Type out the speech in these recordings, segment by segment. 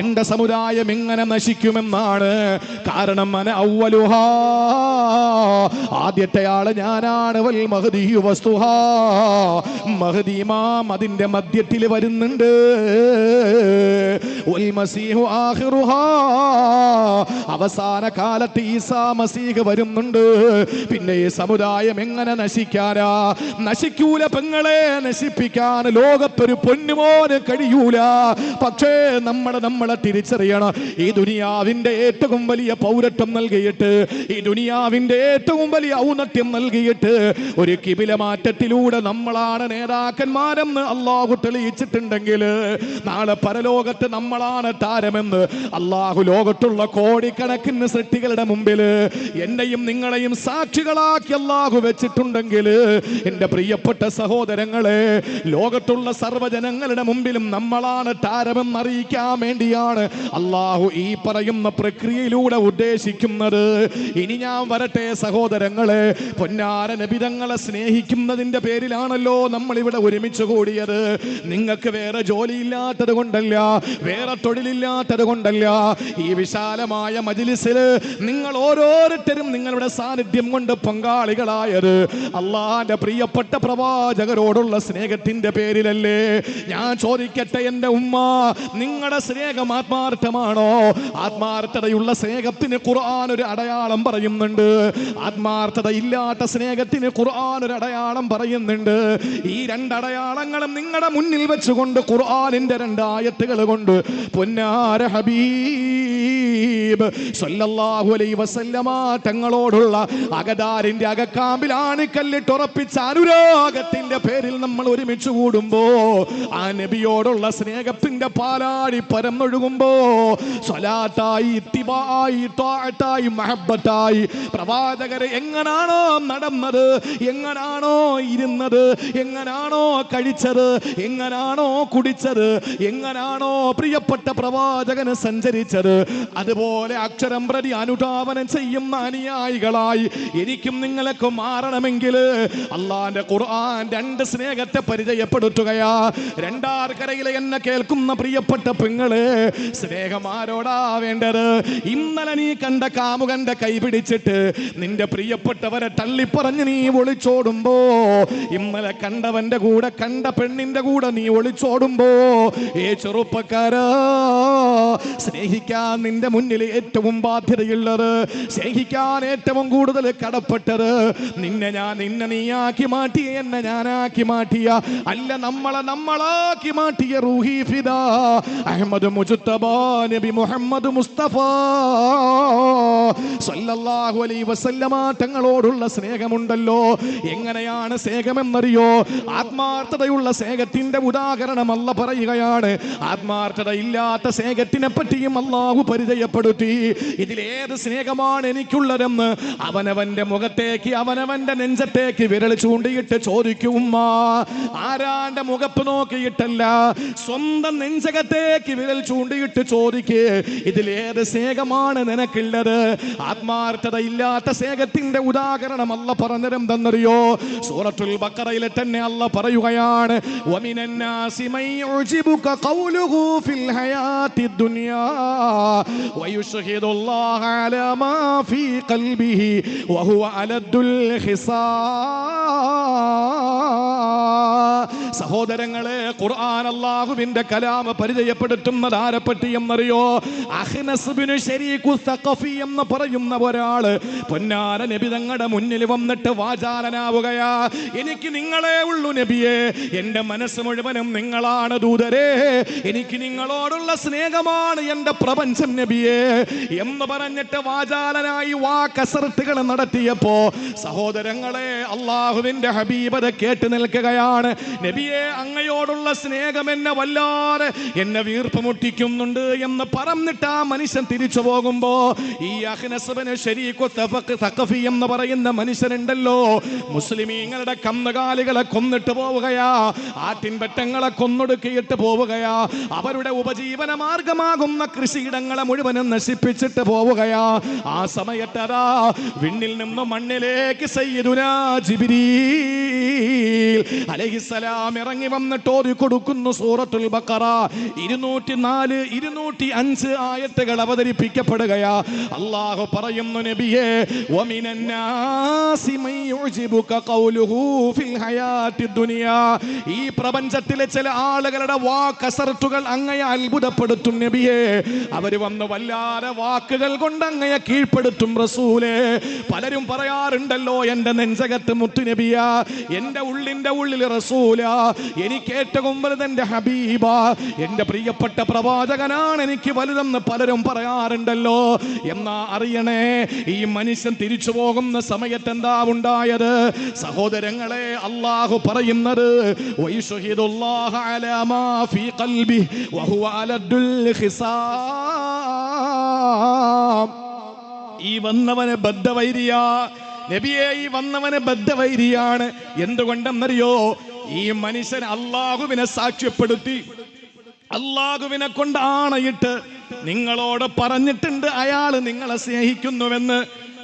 എന്റെ സമുദായം എങ്ങനെ നശിക്കുമെന്നാണ്. കാരണം അന അവ്വലുഹാ, ആദ്യത്തെ ആള് ഞാനാണ്. വൽ മഹ്ദിയു വസ്തുഹാ, മഹ്ദി ഇമാം അതിന്റെ മധ്യത്തിൽ വരുന്നുണ്ട്. വൽ മസീഹു ആഖിറുഹാ, അവസാന കാലത്ത് ഈസാ മസീഹ് വരുന്നുണ്ട്. പിന്നെ ഈ സമുദായം എങ്ങനെ നശിക്കാനാ? നശിക്കൂല പെങ്ങളെ, നശിപ്പിക്കാൻ ലോകത്തൊരു പൊന്നുമോന് കഴിയൂല. പക്ഷേ നമ്മളെ തിരിച്ചറിയണം. ഈ ദുനിയാവിന്റെ ഏറ്റവും വലിയ പൗരത്വം നൽകിയിട്ട്, ഈ ദുനിയാവിന്റെ ഏറ്റവും വലിയ ഔന്നത്യം നൽകിയിട്ട് ഒരു കിബില മാറ്റത്തിലൂടെ നമ്മളാണ് നേതാക്കന്മാരെന്ന് അള്ളാഹു തെളിയിച്ചിട്ടുണ്ടെങ്കിൽ, നാളെ പരലോകത്ത് നമ്മളാണ് താരമെന്ന് അള്ളാഹു ലോകത്തുള്ള കോടിക്കണക്കിന് സൃഷ്ടികളുടെ മുമ്പിൽ എന്നെയും നിങ്ങളെയും സാക്ഷികളാക്കി അള്ളാഹു വെച്ചിട്ടുണ്ടെങ്കിൽ, എന്റെ പ്രിയപ്പെട്ട സഹോദരങ്ങളെ, ലോകത്തുള്ള സർവ്വജനങ്ങളുടെ മുമ്പിലും നമ്മളാണ് താരമെന്ന് അറിയിക്കാൻ വേണ്ടിയാണ് അള്ളാഹു ഈ പറയുന്ന പ്രക്രിയയിലൂടെ ഉദ്ദേശിക്കുന്നത്. ഇനി ഞാൻ വരട്ടെ സഹോദരങ്ങളെ, പൊന്നാര നബിതങ്ങളെ സ്നേഹിക്കുന്നതിന്റെ പേരിലാണല്ലോ നമ്മൾ ഇവിടെ ഒരുമിച്ച് കൂടിയത്. നിങ്ങൾക്ക് വേറെ ജോലിയില്ലാത്തത് കൊണ്ടല്ല, വേറെ തൊഴിലില്ലാത്തത് കൊണ്ടല്ല. ഈ വിശാലമായ മജ്‌ലിസിൽ നിങ്ങൾ ഓരോരുത്തരും നിങ്ങളുടെ സാന്നിധ്യം കൊണ്ട് പങ്കാളികളായത് അള്ളാന്റെ പ്രിയപ്പെട്ട പ്രവാചകരോടുള്ള സ്നേഹത്തിന്റെ പേരിലല്ലേ? ഞാൻ ചോദിക്കട്ടെ എൻ്റെ ഉമ്മ, നിങ്ങളുടെ സ്നേഹം ആത്മാർത്ഥമാണോ? ആത്മാർത്ഥതയുള്ള സ്നേഹത്തിന് ഖുർആൻ ഒരു അടയാളം പറയുന്നുണ്ട്. ആത്മാർത്ഥത ഇല്ലാത്ത സ്നേഹത്തിന് ഖുർആൻ ഒരു അടയാളം പറയുന്നുണ്ട്. ഈ രണ്ടടയാളങ്ങളും നിങ്ങളുടെ മുന്നിൽ വെച്ചുകൊണ്ട് ഖുർആനിന്റെ രണ്ടായത്തുകൾ കൊണ്ട് പൊന്നാര ഹബീബ് സല്ലല്ലാഹു അലൈഹി വസല്ലമ തങ്ങളോടുള്ള അകതാരിന്റെ അകക്കാമ്പിലാണ് കല്ലിട്ടുറപ്പിച്ച അനുരാഗത്തിന്റെ പേരിൽ നമ്മൾ ഒരുമിച്ച് കൂടുമ്പോ, ആ നബിയോടുള്ള സ്നേഹത്തിന്റെ പാലാടി പരന്നൊഴുകുമ്പോ, സ്വലാത്തായി, ഇത്തിബായി, ത്വാഅത്തായി, മഹബ്ബത്തായി പ്രവാചകരെ എങ്ങനാണോ നടന്നത്, എങ്ങനാണോ ഇരുന്നത്, എങ്ങനാണോ കഴിച്ചത്, എങ്ങനാണോ കുടിച്ചത്, എങ്ങനാണോ പ്രിയപ്പെട്ട പ്രവാചകന് സഞ്ചരിച്ചത്, അതുപോലെ അക്ഷരം പ്രതി അനുധാവനം ചെയ്യുന്ന അനുയായികളായി എനിക്കും നിങ്ങളൊക്കെ മാറണമെങ്കിൽ അള്ളാന്റെ ഖുർആൻ രണ്ട് സ്നേഹത്തെ പരിചയപ്പെടുത്തുകയാ. രണ്ടാർക്കരയിലെ എന്നെ കേൾക്കുന്ന പ്രിയപ്പെട്ട പെങ്ങളെ, സ്നേഹം ആരോടാ വേണ്ടത്? ഇന്നലെ നീ കണ്ട കാമുകന്റെ കൈ പിടിച്ചിട്ട് നിന്റെ പ്രിയപ്പെട്ടവരെ തള്ളിപ്പറഞ്ഞ് നീ ഒളിച്ചോടുമ്പോ, ഇന്നലെ കണ്ടവന്റെ കൂടെ, കണ്ട പെണ്ണിന്റെ കൂടെ നീ ഒളിച്ചോടുമ്പോ, ഏ ചെറുപ്പക്കാരാ, സ്നേഹിക്കാൻ നിന്റെ മുന്നിൽ ഏറ്റവും ബാധ്യതയുള്ളത്, സ്നേഹിക്കാൻ ഏറ്റവും കൂടുതൽ കടപ്പെട്ടത്, നിന്നെ നീയാക്കി മാറ്റിയ, എന്നെ ഞാനാക്കി മാറ്റിയ, അല്ല നമ്മളാക്കി മാറ്റിയ റൂഹി ഫിദാ അഹ്മദ് മുജ്തബ നബി മുഹമ്മദ് മുസ്തഫ സല്ലല്ലാഹു അലൈഹി വസല്ലമ തങ്ങളോടുള്ള സ്നേഹമുണ്ടല്ലോ. എങ്ങനെയാണ് സ്നേഹമെന്നറിയോ? ആത്മാർത്ഥതയുള്ള സ്നേഹത്തിന്റെ ഉദാഹരണം അല്ല പറയുകയാണ്. ആത്മാർത്ഥത ഇല്ലാത്ത സ്നേഹത്തിനെ പറ്റിയും അള്ളാഹു പരിചയപ്പെടുത്തി. ഇതിലേത് സ്നേഹമാണ് എനിക്കുള്ളതെന്ന് അവനവന്റെ മുഖത്തേക്ക്, അവനവന്റെ നെഞ്ചത്തേക്ക് വിരൽ ചൂണ്ടിയിട്ട് ചോദിക്കും. ആരാന്റെ മുഖപ്പ് നോക്കിയിട്ടല്ല, സ്വന്തം നെഞ്ചകത്തേക്ക് വിരൽ ചൂണ്ടിയിട്ട് ചോദിക്കേ, ഇതിലേത് സ്നേഹമാണ് നിനക്കുള്ളത്? ആത്മാർത്ഥത ഇല്ലാത്ത സ്നേഹത്തിന്റെ ഉദാഹരണം അല്ല പറഞ്ഞതെന്തെന്നറിയോ? സൂറത്തുൽ ബഖറയിലെ തന്നെ അല്ല പറയുകയാണ്, വമിനൻ നാസി മൻ യുജിബുക ഖൗലുഹു ഫിൽ ഹയാത്തി ദുനിയാ വയുശ്ഹിദുല്ലാഹ അലാ മാ ഫീ ഖൽബിഹി വഹുവ അലദ്ദുൽ ഹിസാബ്. സഹോദരങ്ങളെ, ഖുർആൻ അല്ലാഹുവിന്റെ കലാം പരിചയപ്പെടുത്തുന്നത് ആരെപ്പറ്റി എന്നറിയോ? അഖ്നസ് ബിൻ ശരീഖു സഖഫി എന്ന് പറയുന്ന ഒരാള് പൊന്നാര നബി തങ്ങളുടെ മുന്നിൽ വന്നിട്ട് വാചാലനാവുകയാ. എനിക്ക് നിങ്ങളെ ഉള്ളൂ നബിയെ, എന്റെ മനസ്സ് മുഴുവനും നിങ്ങളാണ് ദൂതരേ, എനിക്ക് നിങ്ങളോടുള്ള സ്നേഹമാണ് എന്റെ പ്രപഞ്ചം നബിയെ എന്ന് പറഞ്ഞിട്ട് വാചാലനായി കസർത്തുകൾ നടത്തിയപ്പോ, സഹോദരങ്ങളെ, അള്ളാഹുവിന്റെ ഹബീബ് കേട്ട് നിൽക്കുകയാണ്. നബിയെ, അങ്ങയോടുള്ള സ്നേഹം എന്നെ വല്ലാതെ എന്നെ വീർപ്പ് മുട്ടിക്കുന്നുണ്ട് എന്ന് പറഞ്ഞിട്ട് ആ മനുഷ്യൻ തിരിച്ചു പോകുമ്പോ, ഈ അഖ്നസ് ബിൻ ശരീഖു സഖഫി എന്ന് പറയുന്ന മനുഷ്യനുണ്ടല്ലോ, മുസ്ലിമീങ്ങളുടെ കന്നുകാലികളെ കൊന്നിട്ട് പോവുകയാ, ആട്ടിൻപറ്റങ്ങളെ കൊന്നൊടുക്കിയിട്ട് പോവുകയാ, അവരുടെ ഉപജീവന മാർഗം അനുയോജ്യമാകുന്ന കൃഷിയിടങ്ങളെ മുഴുവനും നശിപ്പിച്ചിട്ട് പോവുകയാ. ആ സമയത്തതാ വിണ്ണിൽ നിന്നും മണ്ണിലേക്ക് സയ്യിദുനാ ജിബ്രീൽ അലൈഹിസ്സലാം ഇറങ്ങി വന്നിട്ട് ഓതി കൊടുക്കുന്നു സൂറത്തുൽ ബഖറ 204, 205 ആയത്തുകൾ അവതരിപ്പിക്കപ്പെടുകയാ. അല്ലാഹു പറയുന്നു, നബിയേ, വമിനന്നാസി മൻ യുജിബുക ഖൗലുഹു ഫിൽ ഹയാത്തി ദുനിയാ, ഈ പ്രപഞ്ചത്തിലെ ചില ആളുകളുടെ വാക്കസർത്തുകൾ അങ്ങയെ അത്ഭുതപ്പെടുത്തും നബിയേ. അവര് വന്ന് വല്ലാതെ വാക്കുകൾ കൊണ്ട് അങ്ങയെ കീഴ്പ്പെടുത്തും റസൂലേ. പലരും പറയാറുണ്ടല്ലോ, എന്റെ നെഞ്ചകത്ത് മുത്തുനബിയാ, എന്റെ ഉള്ളിന്റെ ഉള്ളിൽ റസൂലാ, എനിക്ക് ഏറ്റവും വലുത് എന്റെ ഹബീബാ, എന്റെ പ്രിയപ്പെട്ട പ്രവാചകനാണ് എനിക്ക് വലുതെന്ന് പലരും പറയാറുണ്ടല്ലോ. എന്നാ അറിയണേ, ഈ മനുഷ്യൻ തിരിച്ചു പോകുന്ന സമയത്ത് എന്താ ഉണ്ടായത്? സഹോദരങ്ങളെ, അല്ലാഹു പറയുന്നത്, വയശ്ഹദുല്ലാഹ അലാ മാ ഫീ ഖൽബിഹി വഹുവ അലദ്ദുൽ ഖിസാം. ഈ വന്നവന് ബദ്ധവൈരിയാ നബിയെ, ഈ വന്നവന് ബദ്ധവൈരിയാണ്. എന്തുകൊണ്ടെന്നറിയോ? ഈ മനുഷ്യൻ അല്ലാഹുവിനെ സാക്ഷ്യപ്പെടുത്തി, അല്ലാഹുവിനെ കൊണ്ട് ആണയിട്ട് നിങ്ങളോട് പറഞ്ഞിട്ടുണ്ട് അയാൾ നിങ്ങളെ സ്നേഹിക്കുന്നുവെന്ന്.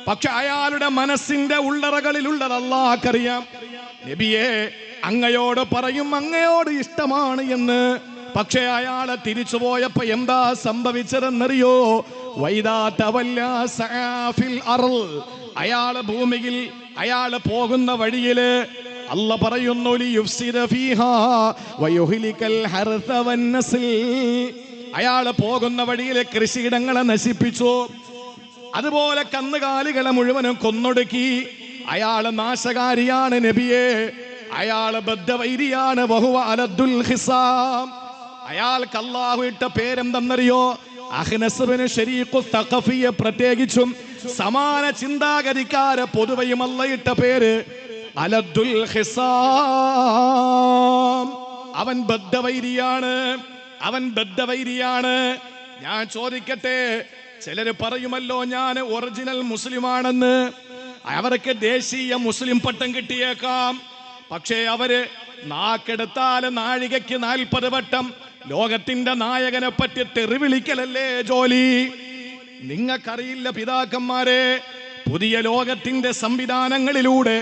പക്ഷെ അയാളുടെ മനസ്സിന്റെ ഉള്ളറകളിലുള്ളത് അല്ലാഹുക്കറിയാം. നബിയെ, അങ്ങയോട് പറയും അങ്ങയോട് ഇഷ്ടമാണ് എന്ന്. പക്ഷെ അയാളെ തിരിച്ചു പോയപ്പോ എന്താ സംഭവിച്ചതെന്നറിയോ? വൈദാ തവല്ലാ സഅ ഫിൽ അർള്, അയാള് ഭൂമിയിൽ അയാള് പോകുന്ന വഴിയില് അല്ല പറയുന്നു, ലിയുഫ്സിദ ഫീഹാ വയുഹ്ലികൽ ഹർസ വന്നസ്ൽ, അയാള് പോകുന്ന വഴിയിലെ കൃഷിയിടങ്ങളെ നശിപ്പിച്ചു, അതുപോലെ കന്നുകാലികളെ മുഴുവനും കൊന്നൊടുക്കി. അയാള് നാശകാരിയാണ് നബിയെ, അയാള് ബദ്ധവൈരിയാണ്. വഹുവ അലദ്ദുൽ ഖിസാം. അയാൾക്ക് അല്ലാഹു ഇട്ട പേരെന്തെന്നറിയോ? അഖ്നസ് ബിൻ ശരീഖു തഖഫിയെ പ്രത്യേകിച്ചും സമാന ചിന്താഗതിക്കാരെ പൊതുവെയും അല്ലാഹു ഇട്ട പേര് അലദ്ദുൽ ഖിസാം. അവൻ ബദ്ധവൈരിയാണ്, അവൻ ബദ്ധവൈരിയാണ്. ഞാൻ ചോദിക്കട്ടെ, ചിലര് പറയുമല്ലോ ഞാൻ ഒറിജിനൽ മുസ്ലിമാണെന്ന്, അവർക്ക് ദേശീയ മുസ്ലിം പട്ടം കിട്ടിയേക്കാം. പക്ഷേ അവര് നാക്കെടുത്താല് നാഴികയ്ക്ക് 40 വട്ടം ലോകത്തിന്റെ നായകനെ പറ്റി തെറിവിളിക്കലല്ലേ ജോലി. നിങ്ങൾക്കറിയില്ല പിതാക്കന്മാരെ, പുതിയ ലോകത്തിന്റെ സംവിധാനങ്ങളിലൂടെ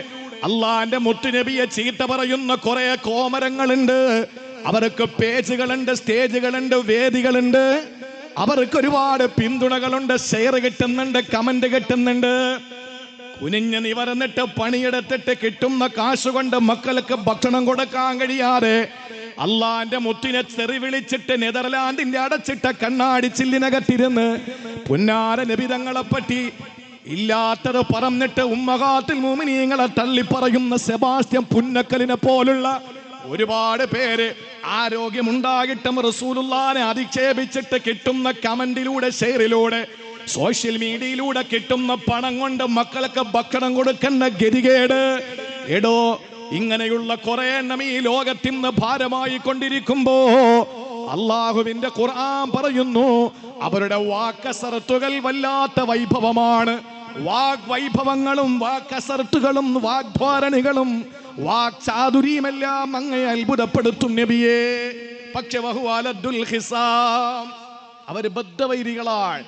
അള്ളാന്റെ മുത്തുനബിയെ ചീത്ത പറയുന്ന കുറെ കോമരങ്ങളുണ്ട്. അവർക്ക് പേജുകളുണ്ട്, സ്റ്റേജുകളുണ്ട്, വേദികളുണ്ട്. അവർക്ക് ഒരുപാട് പിന്തുണകളുണ്ട്, ഷെയർ കിട്ടുന്നുണ്ട്, കമന്റ് കിട്ടുന്നുണ്ട്. കുനിഞ്ഞ് നിവർന്നിട്ട് പണിയെടുത്തിട്ട് കിട്ടുന്ന കാശുകൊണ്ട് മക്കൾക്ക് ഭക്ഷണം കൊടുക്കാൻ കഴിയാതെ അള്ളാന്റെ മുത്തിനെ തെറി വിളിച്ചിട്ട് നെതർലാൻഡിന്റെ അടച്ചിട്ട കണ്ണാടി ചില്ലിനകത്തിരുന്ന് പുന്നാര നബിതങ്ങളെ പറ്റി ഇല്ലാത്തത് പറഞ്ഞിട്ട് ഉമ്മഹാത്തുൽ മുഅ്മിനീങ്ങളെ തള്ളിപ്പറയുന്ന സെബാസ്റ്റ്യൻ പുന്നക്കലിനെ പോലുള്ള ഒരുപാട് പേര് ആരോഗ്യമുണ്ടായിട്ടും റസൂലുള്ളാഹിനെ അധിക്ഷേപിച്ചിട്ട് കിട്ടുന്ന കമന്റിലൂടെ, ഷെയറിലൂടെ, സോഷ്യൽ മീഡിയയിലൂടെ കിട്ടുന്ന പണം കൊണ്ട് മക്കൾക്ക് ഭക്ഷണം കൊടുക്കേണ്ട ഗതികേട്. എടോ, ഇങ്ങനെയുള്ള കുറെ എണ്ണം ഈ ലോകത്തിന്ന് ഭാരമായി കൊണ്ടിരിക്കുമ്പോ അള്ളാഹുവിന്റെ ഖുർആൻ പറയുന്നു, അവരുടെ വാക്കസർത്തുകൾ വല്ലാത്ത വൈഭവമാണ്. വാഗ്വൈഭവങ്ങളും വാക്കസർത്തുകളും വാഗ്ധാരണികളും വാക്ചാതുരിയുമെല്ലാം അങ്ങേ അത്ഭുതപ്പെടുത്തും നബിയേ. പക്ഷെ വഹുവ അലദ്ദുൽ ഖിസാം, അവര് ബദ്ധവൈരികളാണ്.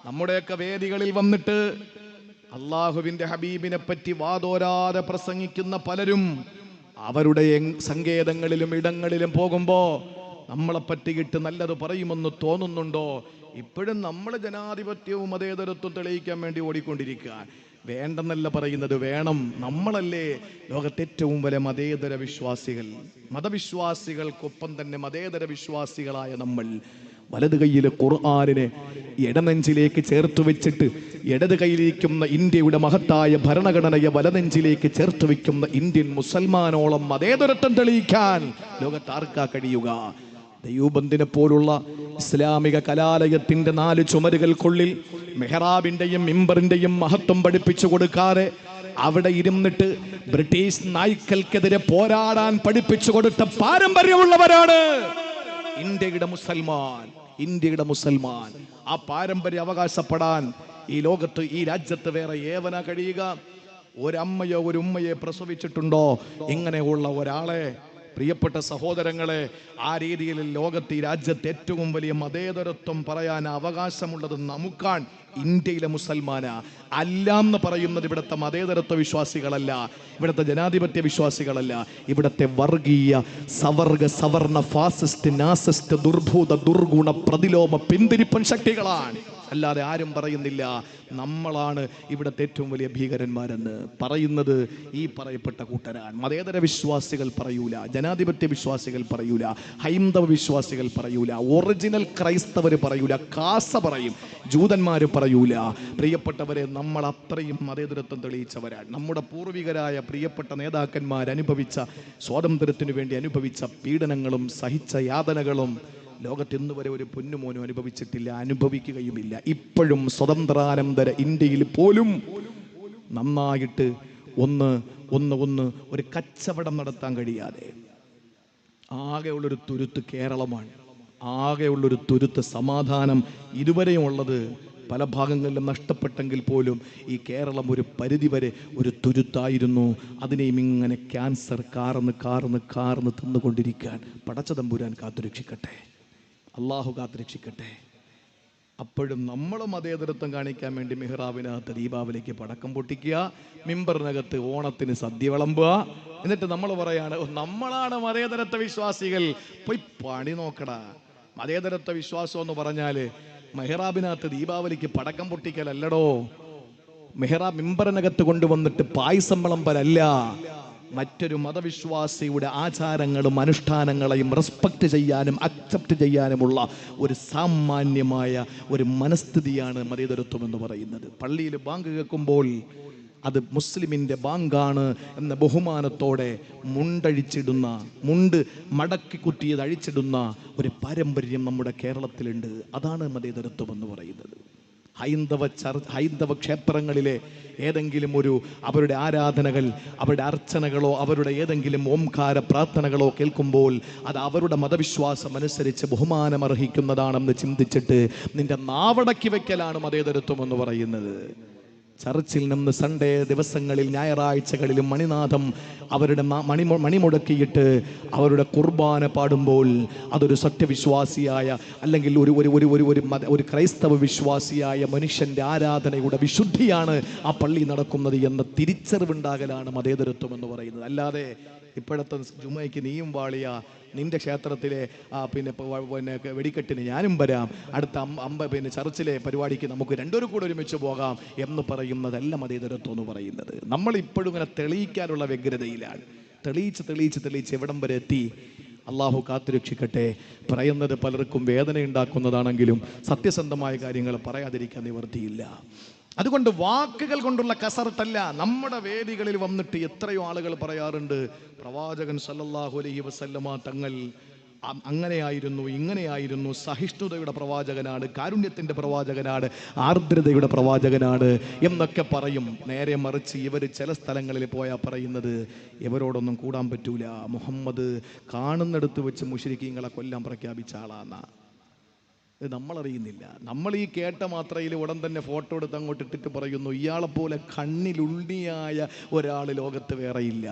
നമ്മുടെയൊക്കെ വേദികളിൽ വന്നിട്ട് അള്ളാഹുവിന്റെ ഹബീബിനെ പറ്റി വാതോരാതെ പ്രസംഗിക്കുന്ന പലരും അവരുടെ സങ്കേതങ്ങളിലും ഇടങ്ങളിലും പോകുമ്പോ നമ്മളെ പറ്റിയിട്ട് നല്ലത് പറയുമെന്ന് തോന്നുന്നുണ്ടോ? ഇപ്പോഴും നമ്മൾ ജനാധിപത്യവും മതേതരത്വം തെളിയിക്കാൻ വേണ്ടി ഓടിക്കൊണ്ടിരിക്കുക. വേണ്ടെന്നല്ല പറയുന്നത്, വേണം. നമ്മളല്ലേ ലോകത്തെ ഏറ്റവും വലിയ മതേതര വിശ്വാസികൾ. മതവിശ്വാസികൾക്കൊപ്പം തന്നെ മതേതര വിശ്വാസികളായ നമ്മൾ വലത് കൈയിലെ ഖുർആനിനെ ഇടനെഞ്ചിലേക്ക് ചേർത്ത് വെച്ചിട്ട് ഇടത് കൈയിലിരിക്കുന്ന ഇന്ത്യയുടെ മഹത്തായ ഭരണഘടനയെ വലനെഞ്ചിലേക്ക് ചേർത്ത് വെക്കുന്ന ഇന്ത്യൻ മുസൽമാനോളം മതേതരത്വം തെളിയിക്കാൻ ലോകത്താർക്കാ കഴിയുക? ദൈവബന്ധിനെ പോലുള്ള ഇസ്ലാമിക കലാലയത്തിന്റെ 4 ചുമരുകൾക്കുള്ളിൽ മെഹ്റാബിന്റെയും മിമ്പറിന്റെയും മഹത്വം പഠിപ്പിച്ചു കൊടുക്കാതെ അവിടെ ഇരുന്നിട്ട് ബ്രിട്ടീഷ് നായ്ക്കൾക്കെതിരെ പോരാടാൻ പഠിപ്പിച്ചു കൊടുത്ത പാരമ്പര്യമുള്ളവരാണ് ഇന്ത്യയുടെ മുസൽമാൻ. ഇന്ത്യയുടെ മുസൽമാൻ ആ പാരമ്പര്യം അവകാശപ്പെടാൻ ഈ ലോകത്ത്, ഈ രാജ്യത്ത് വേറെ ഏവനാ കഴിയുക? ഒരമ്മയോ ഒരു ഉമ്മയെ പ്രസവിച്ചിട്ടുണ്ടോ ഇങ്ങനെയുള്ള ഒരാളെ? പ്രിയപ്പെട്ട സഹോദരങ്ങളെ, ആ രീതിയിൽ ലോകത്ത് ഈ രാജ്യത്ത് ഏറ്റവും വലിയ മതേതരത്വം പറയാൻ അവകാശമുള്ളത് നമുക്കാണ്. ഇന്ത്യയിലെ മുസൽമാന അല്ലാന്ന് പറയുന്നത് ഇവിടുത്തെ മതേതരത്വ വിശ്വാസികളല്ല, ഇവിടുത്തെ ജനാധിപത്യ വിശ്വാസികളല്ല, ഇവിടുത്തെ വർഗീയ സവർണ ഫാസിസ്റ്റ് നാസിസ്റ്റ് ദുർഭൂത ദുർഗുണ പ്രതിലോമ പിന്തിരിപ്പൻ ശക്തികളാണ്. അല്ലാതെ ആരും പറയുന്നില്ല നമ്മളാണ് ഇവിടുത്തെ ഏറ്റവും വലിയ ഭീകരന്മാരെന്ന്. പറയുന്നത് ഈ പറയപ്പെട്ട കൂട്ടരാണ്. മതേതര വിശ്വാസികൾ പറയൂല, ജനാധിപത്യ വിശ്വാസികൾ പറയൂല, ഹൈന്ദവ വിശ്വാസികൾ പറയൂല, ഒറിജിനൽ ക്രൈസ്തവർ പറയൂല, കാസ പറയും, ജൂതന്മാർ പറയൂല. പ്രിയപ്പെട്ടവരെ, നമ്മൾ അത്രയും മതേതരത്വം തെളിയിച്ചവരാണ്. നമ്മുടെ പൂർവികരായ പ്രിയപ്പെട്ട നേതാക്കന്മാർ അനുഭവിച്ച സ്വാതന്ത്ര്യത്തിനു വേണ്ടി അനുഭവിച്ച പീഡനങ്ങളും സഹിച്ച യാതനകളും ലോകത്ത് ഇന്ന് വരെ ഒരു പൊന്നുമോനും അനുഭവിച്ചിട്ടില്ല, അനുഭവിക്കുകയുമില്ല. ഇപ്പോഴും സ്വതന്ത്രാനന്തര ഇന്ത്യയിൽ പോലും നന്നായിട്ട് ഒന്ന് ഒരു കച്ചവടം നടത്താൻ കഴിയാതെ ആകെയുള്ളൊരു തുരുത്ത് കേരളമാണ്. ആകെയുള്ളൊരു തുരുത്ത് സമാധാനം ഇതുവരെയും ഉള്ളത് പല ഭാഗങ്ങളിലും നഷ്ടപ്പെട്ടെങ്കിൽ പോലും ഈ കേരളം ഒരു പരിധിവരെ ഒരു തുരുത്തായിരുന്നു. അതിനെയും ഇങ്ങനെ ക്യാൻസർ കാർന്ന് തിന്നുകൊണ്ടിരിക്കാൻ പടച്ചതമ്പുരാൻ കാത്തുരക്ഷിക്കട്ടെ, അള്ളാഹു കാത്തുരക്ഷിക്കട്ടെ. അപ്പോഴും നമ്മൾ മതേതരത്വം കാണിക്കാൻ വേണ്ടി മിഹ്റാബിനകത്ത് ദീപാവലിക്ക് പടക്കം പൊട്ടിക്കുക, മിമ്പറിനകത്ത് ഓണത്തിന് സദ്യ വിളമ്പുക, എന്നിട്ട് നമ്മൾ പറയാണ് നമ്മളാണ് മതേതരത്വ വിശ്വാസികൾ. പോയി പണി നോക്കടാ. മതേതരത്വ വിശ്വാസം എന്ന് പറഞ്ഞാല് മെഹ്റാബിനകത്ത് ദീപാവലിക്ക് പടക്കം പൊട്ടിക്കലല്ലടോ. മിമ്പറിനകത്ത് കൊണ്ടുവന്നിട്ട് പായസം വിളമ്പലല്ല. മറ്റൊരു മതവിശ്വാസിയുടെ ആചാരങ്ങളും അനുഷ്ഠാനങ്ങളെയും റെസ്പെക്റ്റ് ചെയ്യാനും അക്സെപ്റ്റ് ചെയ്യാനുമുള്ള ഒരു സാമാന്യമായ ഒരു മനസ്ഥിതിയാണ് മതേതരത്വം എന്ന് പറയുന്നത്. പള്ളിയിൽ ബാങ്ക് കേൾക്കുമ്പോൾ അത് മുസ്ലിമിൻ്റെ ബാങ്കാണ് എന്ന ബഹുമാനത്തോടെ മുണ്ട് മടക്കി കുത്തിയത് അഴിച്ചിടുന്ന ഒരു പാരമ്പര്യം നമ്മുടെ കേരളത്തിലുണ്ട്. അതാണ് മതേതരത്വം എന്ന് പറയുന്നത്. ഹൈന്ദവ ക്ഷേത്രങ്ങളിലെ ഏതെങ്കിലും അവരുടെ ആരാധനകൾ, അവരുടെ അർച്ചനകളോ അവരുടെ ഏതെങ്കിലും ഓംകാര പ്രാർത്ഥനകളോ കേൾക്കുമ്പോൾ അത് അവരുടെ മതവിശ്വാസം അനുസരിച്ച് ബഹുമാനമർഹിക്കുന്നതാണെന്ന് ചിന്തിച്ചിട്ട് നിന്റെ നാവടക്കി വെക്കലാണ് മതേതരത്വം എന്ന് പറയുന്നത്. ചർച്ചിൽ നിന്ന് സൺഡേ ദിവസങ്ങളിൽ ഞായറാഴ്ചകളിലും മണിനാഥം അവരുടെ മണിമുടക്കിയിട്ട് അവരുടെ കുർബാന പാടുമ്പോൾ അതൊരു സത്യവിശ്വാസിയായ അല്ലെങ്കിൽ ഒരു ക്രൈസ്തവ വിശ്വാസിയായ മനുഷ്യൻ്റെ ആരാധനയുടെ വിശുദ്ധിയാണ് ആ പള്ളി നടക്കുന്നത് എന്ന തിരിച്ചറിവുണ്ടാകലാണ് മതേതരത്വം എന്ന് പറയുന്നത്. അല്ലാതെ ഇപ്പോഴത്തെ ജുമയ്ക്ക് നീയും വാളിയ, നിന്റെ ക്ഷേത്രത്തിലെ പിന്നെ വെടിക്കെട്ടിന് ഞാനും വരാം, അടുത്ത ചർച്ചിലെ പരിപാടിക്ക് നമുക്ക് രണ്ടൊരു കൂടെ ഒരുമിച്ച് പോകാം എന്ന് പറയുന്നതല്ല മതേതരത്വം എന്ന് പറയുന്നത്. നമ്മൾ ഇപ്പോഴും ഇങ്ങനെ തെളിയിക്കാനുള്ള വ്യഗ്രതയിലാണ്. തെളിയിച്ച് എവിടം വരെ എത്തി? അള്ളാഹു കാത്തുരക്ഷിക്കട്ടെ. പറയുന്നത് പലർക്കും വേദന ഉണ്ടാക്കുന്നതാണെങ്കിലും സത്യസന്ധമായ കാര്യങ്ങൾ പറയാതിരിക്കാൻ നിവർത്തിയില്ല. അതുകൊണ്ട് വാക്കുകൾ കൊണ്ടുള്ള കസർത്തല്ല. നമ്മുടെ വേദികളിൽ വന്നിട്ട് എത്രയോ ആളുകൾ പറയാറുണ്ട്, പ്രവാചകൻ സല്ലല്ലാഹു അലൈഹി വസല്ലമ തങ്ങൾ അങ്ങനെയായിരുന്നു, ഇങ്ങനെയായിരുന്നു, സഹിഷ്ണുതയുടെ പ്രവാചകനാണ്, കാരുണ്യത്തിൻ്റെ പ്രവാചകനാണ്, ആർദ്രതയുടെ പ്രവാചകനാണ് എന്നൊക്കെ പറയും. നേരെ മറിച്ച് ഇവർ ചില സ്ഥലങ്ങളിൽ പോയാൽ പറയുന്നത് ഇവരോടൊന്നും കൂടാൻ പറ്റൂല, മുഹമ്മദ് കാണുന്നിടത്ത് വെച്ച് മുശ്രിക്കീങ്ങളെ കൊല്ലാൻ പ്രഖ്യാപിച്ച ആളാന്നാ. ഇത് നമ്മളറിയുന്നില്ല. നമ്മൾ ഈ കേട്ട മാത്രയിൽ ഉടൻ തന്നെ ഫോട്ടോ എടുത്ത് അങ്ങോട്ട് ഇട്ടിട്ട് പറയുന്നു ഇയാളെപ്പോലെ കണ്ണിലുണ്ണിയായ ഒരാൾ ലോകത്ത് വേറെയില്ല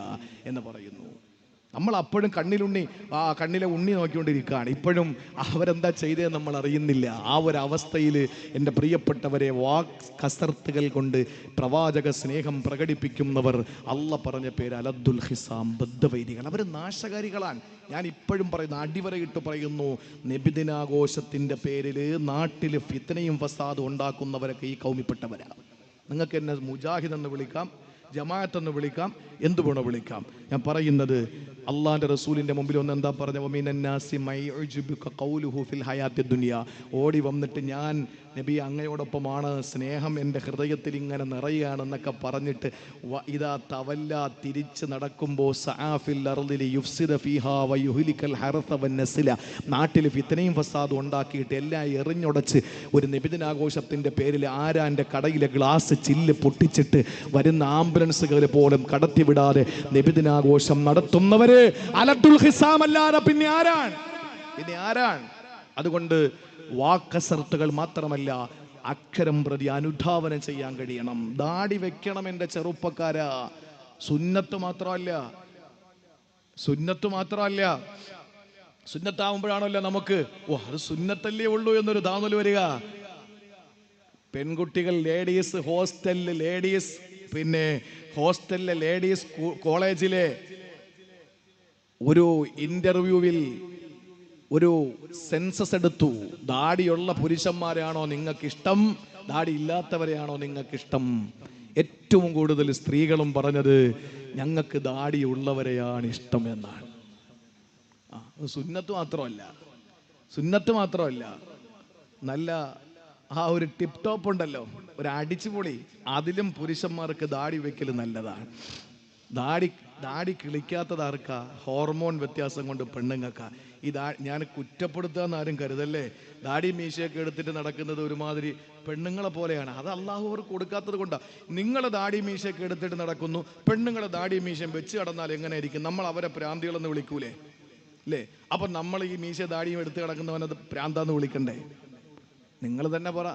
എന്ന് പറയുന്നു. നമ്മൾ അപ്പോഴും കണ്ണിലെ ഉണ്ണി നോക്കിക്കൊണ്ടിരിക്കുകയാണ്. ഇപ്പോഴും അവരെന്താ ചെയ്തതെന്ന് നമ്മൾ അറിയുന്നില്ല. ആ ഒരു അവസ്ഥയിൽ എൻ്റെ പ്രിയപ്പെട്ടവരെ, കസർത്തുകൾ കൊണ്ട് പ്രവാചക സ്നേഹം പ്രകടിപ്പിക്കുന്നവർ അള്ള പറഞ്ഞ പേര് അലദ്ദുൽ ഹിസാം, ബദ്ധവൈരികൾ. അവർ നാശകാരികളാണ്. ഞാൻ ഇപ്പോഴും പറയുന്നു, അടിവരയിട്ട് പറയുന്നു, നബിദിനാഘോഷത്തിൻ്റെ പേരിൽ നാട്ടിൽ ഫിത്നയും ഫസാദും ഉണ്ടാക്കുന്നവരൊക്കെ ഈ കൗമിപ്പെട്ടവരാണ്. നിങ്ങൾക്ക് എന്നെ മുജാഹിദ് എന്ന് വിളിക്കാം, ജമാഅത്ത് എന്ന് വിളിക്കാം, എന്തു വേണോ വിളിക്കാം. ഞാൻ പറയുന്നത് അള്ളാന്റെ റസൂലിന്റെ മുമ്പിൽ ഒന്ന് എന്താ പറഞ്ഞ, ഓടി വന്നിട്ട് ഞാൻ നബി അങ്ങയോടൊപ്പമാണ്, സ്നേഹം എൻ്റെ ഹൃദയത്തിൽ ഇങ്ങനെ നിറയുകയാണെന്നൊക്കെ പറഞ്ഞിട്ട് ഇതാ തവല്ല തിരിച്ച് നടക്കുമ്പോൾ നാട്ടിൽ ഫിത്നയും ഫസാദും ഉണ്ടാക്കിയിട്ട് എല്ലാം എറിഞ്ഞുടച്ച് ഒരു നബിദിനാഘോഷത്തിൻ്റെ പേരിൽ ആരാൻ്റെ കടയിലെ ഗ്ലാസ് ചില്ല് പൊട്ടിച്ചിട്ട് വരുന്ന ആംബുലൻസുകൾ പോലും കടത്തിവിടാതെ നബിദിനാഘോഷം നടത്തുന്നവര് അലദ്ദുൽ ഹിസാം അല്ലാതെ പിന്നെ ആരാണ്? അതുകൊണ്ട് വാക്കസർത്തുകൾ മാത്രമല്ല, അക്ഷരം പ്രതി അനുധാവനം ചെയ്യാൻ കഴിയണം. ദാടി വെക്കണം എൻ്റെ ചെറുപ്പക്കാരാ. സുന്നത്ത് മാത്രമല്ല, സുന്നത്ത് മാത്രമല്ല, സുന്നത്താവുമ്പോഴാണല്ലോ നമുക്ക് അത് സുന്നത്തല്ലേ ഉള്ളൂ എന്നൊരു താന്നൽ വരിക. പെൺകുട്ടികൾ ലേഡീസ് ഹോസ്റ്റലിലെ ലേഡീസ് കോളേജിലെ ഒരു ഇന്റർവ്യൂവിൽ ഒരു സെൻസസ് എടുത്തു. ദാടിയുള്ള പുരുഷന്മാരെയാണോ നിങ്ങൾക്കിഷ്ടം, ദാടി ഇല്ലാത്തവരെയാണോ നിങ്ങൾക്കിഷ്ടം? ഏറ്റവും കൂടുതൽ സ്ത്രീകളും പറഞ്ഞത് ഞങ്ങൾക്ക് ദാടിയുള്ളവരെയാണ് ഇഷ്ടം എന്നാണ്. സുന്നത്ത് മാത്രമല്ല, നല്ല ആ ഒരു ടിപ്പ് ടോപ്പ് ഉണ്ടല്ലോ, ഒരു അടിച്ചുപൊളി, അതിലും പുരുഷന്മാർക്ക് ദാടി വെക്കൽ നല്ലതാണ്. ദാടി കിളിക്കാത്തത് ആർക്കാ? ഹോർമോൺ വ്യത്യാസം കൊണ്ട് പെണ്ണുങ്ങൾക്കാ. ഞാൻ കുറ്റപ്പെടുത്താന്ന് ആരും കരുതല്ലേ. ദാടി മീശയൊക്കെ എടുത്തിട്ട് നടക്കുന്നത് ഒരുമാതിരി പെണ്ണുങ്ങളെ പോലെയാണ്. അത് അള്ളാഹു അവർക്ക് കൊടുക്കാത്തത് കൊണ്ടാണ്. നിങ്ങൾ ദാടി മീശയൊക്കെ എടുത്തിട്ട് നടക്കുന്നു, പെണ്ണുങ്ങളെ ദാടി മീശയും വെച്ച് കടന്നാൽ എങ്ങനെയായിരിക്കും? നമ്മൾ അവരെ പ്രാന്തികളെന്ന് വിളിക്കൂലേ അല്ലേ? അപ്പം നമ്മൾ ഈ മീശ ദാടിയും എടുത്ത് കിടക്കുന്നവനത് പ്രാന്താന്ന് വിളിക്കണ്ടേ? നിങ്ങൾ തന്നെ പറ.